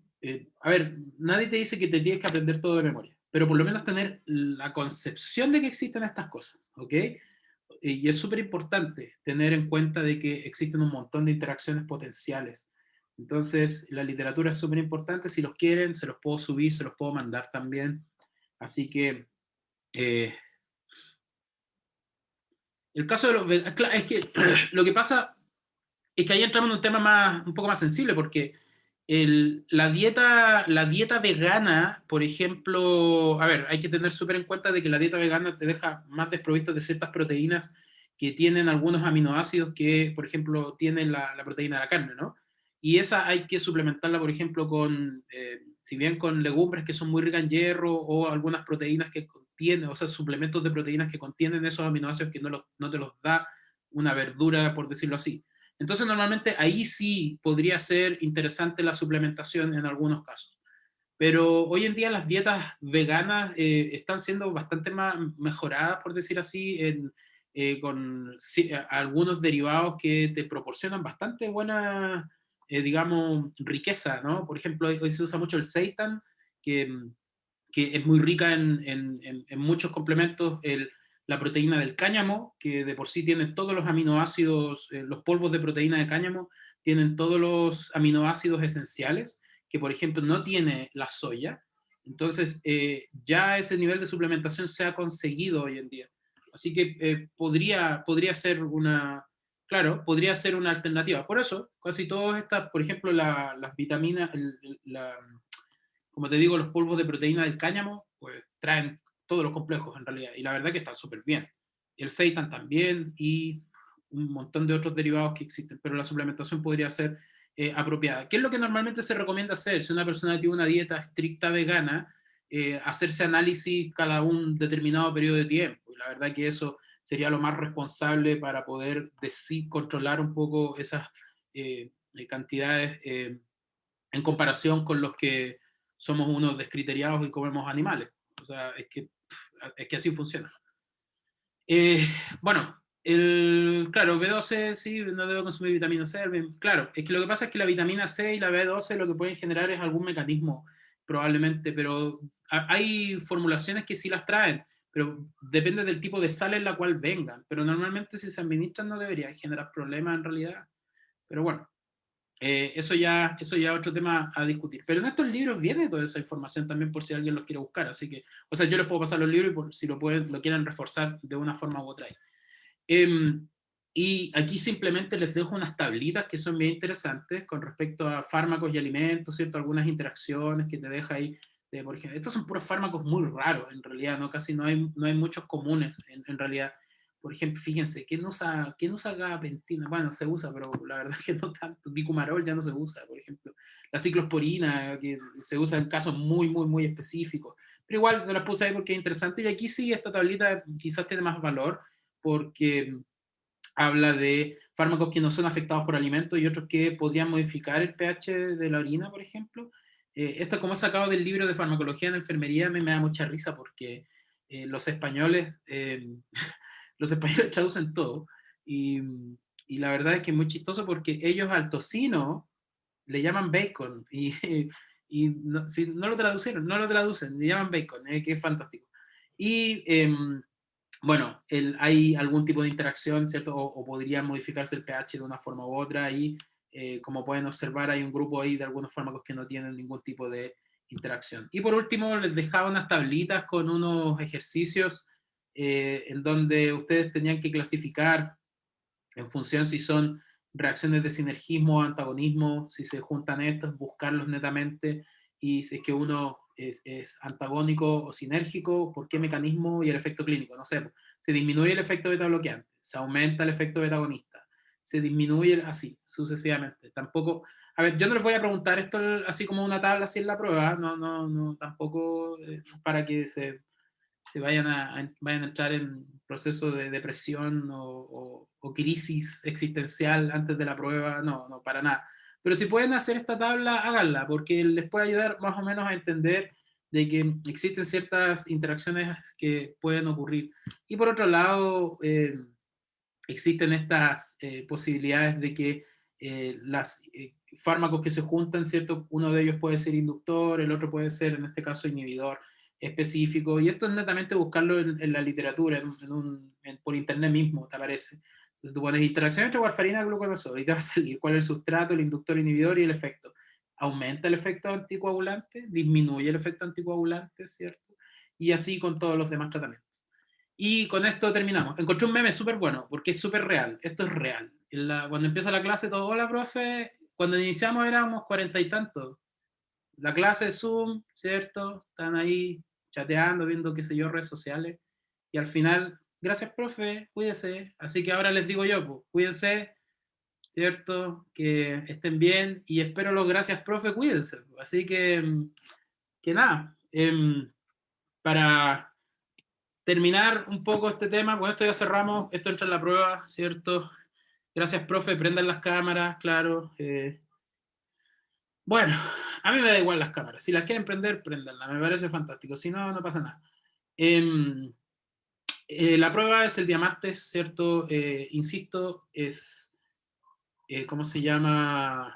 a ver, nadie te dice que te tienes que aprender todo de memoria, pero por lo menos tener la concepción de que existen estas cosas, ¿ok? Y es súper importante tener en cuenta de que existen un montón de interacciones potenciales. Entonces, la literatura es súper importante, si los quieren, se los puedo subir, se los puedo mandar también. Así que, eh, el caso de los... Es que lo que pasa es que ahí entramos en un tema un poco más sensible, porque la dieta vegana, por ejemplo, a ver, hay que tener súper en cuenta de que la dieta vegana te deja más desprovisto de ciertas proteínas que tienen algunos aminoácidos que, por ejemplo, tienen la proteína de la carne, ¿no? Y esa hay que suplementarla, por ejemplo, con, si bien con legumbres que son muy ricas en hierro o algunas proteínas que contienen, o sea, suplementos de proteínas que contienen esos aminoácidos que no te los da una verdura, por decirlo así. Entonces, normalmente ahí sí podría ser interesante la suplementación en algunos casos. Pero hoy en día las dietas veganas están siendo bastante más mejoradas, por decir así, con algunos derivados que te proporcionan bastante buena, digamos, riqueza, ¿no? Por ejemplo, hoy se usa mucho el seitan, que, que es muy rica en muchos complementos. La proteína del cáñamo, que de por sí tiene todos los aminoácidos, los polvos de proteína de cáñamo tienen todos los aminoácidos esenciales, que por ejemplo no tiene la soya. Entonces, ya ese nivel de suplementación se ha conseguido hoy en día. Así que podría ser claro, podría ser una alternativa. Por eso, casi todas estas, por ejemplo, las vitaminas, como te digo, los polvos de proteína del cáñamo, pues traen todos los complejos en realidad, y la verdad que están súper bien. El seitan también, y un montón de otros derivados que existen, pero la suplementación podría ser apropiada. ¿Qué es lo que normalmente se recomienda hacer? Si una persona tiene una dieta estricta vegana, hacerse análisis cada un determinado periodo de tiempo. Y la verdad que eso sería lo más responsable para poder controlar un poco esas cantidades en comparación con los que somos unos descriteriados y comemos animales. O sea, es que así funciona. Bueno, claro, B12 sí, no debo consumir vitamina C. Claro, es que lo que pasa es que la vitamina C y la B12 lo que pueden generar es algún mecanismo, probablemente, pero hay formulaciones que sí las traen, pero depende del tipo de sal en la cual vengan. Pero normalmente si se administran no debería generar problemas en realidad. Pero bueno, eso ya es otro tema a discutir. Pero en estos libros viene toda esa información también por si alguien los quiere buscar. Así que, o sea, yo les puedo pasar los libros y por si lo quieren reforzar de una forma u otra. Y aquí simplemente les dejo unas tablitas que son bien interesantes con respecto a fármacos y alimentos, ¿cierto? Algunas interacciones que te deja ahí. Por ejemplo, estos son puros fármacos muy raros, en realidad, ¿no? Casi no hay muchos comunes, en realidad. Por ejemplo, fíjense, ¿quién usa gabapentina? Bueno, se usa, pero la verdad es que no tanto. Dicumarol ya no se usa, por ejemplo. La ciclosporina, que se usa en casos muy, muy, muy específicos. Pero igual se las puse ahí porque es interesante. Y aquí sí, esta tablita quizás tiene más valor, porque habla de fármacos que no son afectados por alimentos y otros que podrían modificar el pH de la orina, por ejemplo. Esto, como he sacado del libro de farmacología en enfermería, me da mucha risa porque los españoles traducen todo, y la verdad es que es muy chistoso porque ellos al tocino le llaman bacon, y no, si no lo traducen, le llaman bacon, que es fantástico. Y bueno, hay algún tipo de interacción, ¿cierto? O podría modificarse el pH de una forma u otra, y como pueden observar hay un grupo ahí de algunos fármacos que no tienen ningún tipo de interacción. Y por último les dejaba unas tablitas con unos ejercicios en donde ustedes tenían que clasificar en función si son reacciones de sinergismo o antagonismo, si se juntan estos, buscarlos netamente, y si es que uno es antagónico o sinérgico, por qué mecanismo y el efecto clínico. No sé, se disminuye el efecto beta bloqueante, se aumenta el efecto beta agonista, se disminuye así, sucesivamente. Tampoco, a ver, yo no les voy a preguntar esto así como una tabla así en la prueba, no, tampoco para que se vayan a entrar en proceso de depresión o crisis existencial antes de la prueba, no, para nada. Pero si pueden hacer esta tabla, háganla, porque les puede ayudar más o menos a entender de que existen ciertas interacciones que pueden ocurrir. Y por otro lado, existen estas posibilidades de que los fármacos que se juntan, ¿cierto? Uno de ellos puede ser inductor, el otro puede ser, en este caso, inhibidor específico, y esto es netamente buscarlo en la literatura, por internet mismo, te aparece. Entonces tú pones interacción entre warfarina y gluconosol y te va a salir cuál es el sustrato, el inductor, inhibidor y el efecto. ¿Aumenta el efecto anticoagulante? ¿Disminuye el efecto anticoagulante? ¿Cierto? Y así con todos los demás tratamientos. Y con esto terminamos. Encontré un meme súper bueno, porque es súper real. Esto es real. Cuando empieza la clase, todo, hola, profe. Cuando iniciamos éramos 40 y tantos. La clase de Zoom, ¿cierto? Están ahí chateando, viendo, qué sé yo, redes sociales. Y al final, gracias, profe, cuídese. Así que ahora les digo yo, pues, cuídense, ¿cierto? Que estén bien. Y espero los gracias, profe, cuídense. Así que nada. Para terminar un poco este tema, con esto ya cerramos, esto entra en la prueba, ¿cierto? Gracias, profe, prendan las cámaras, claro. Bueno, a mí me da igual las cámaras, si las quieren prender, préndanlas, me parece fantástico, si no, no pasa nada. La prueba es el día martes, ¿cierto? Insisto, es, ¿cómo se llama?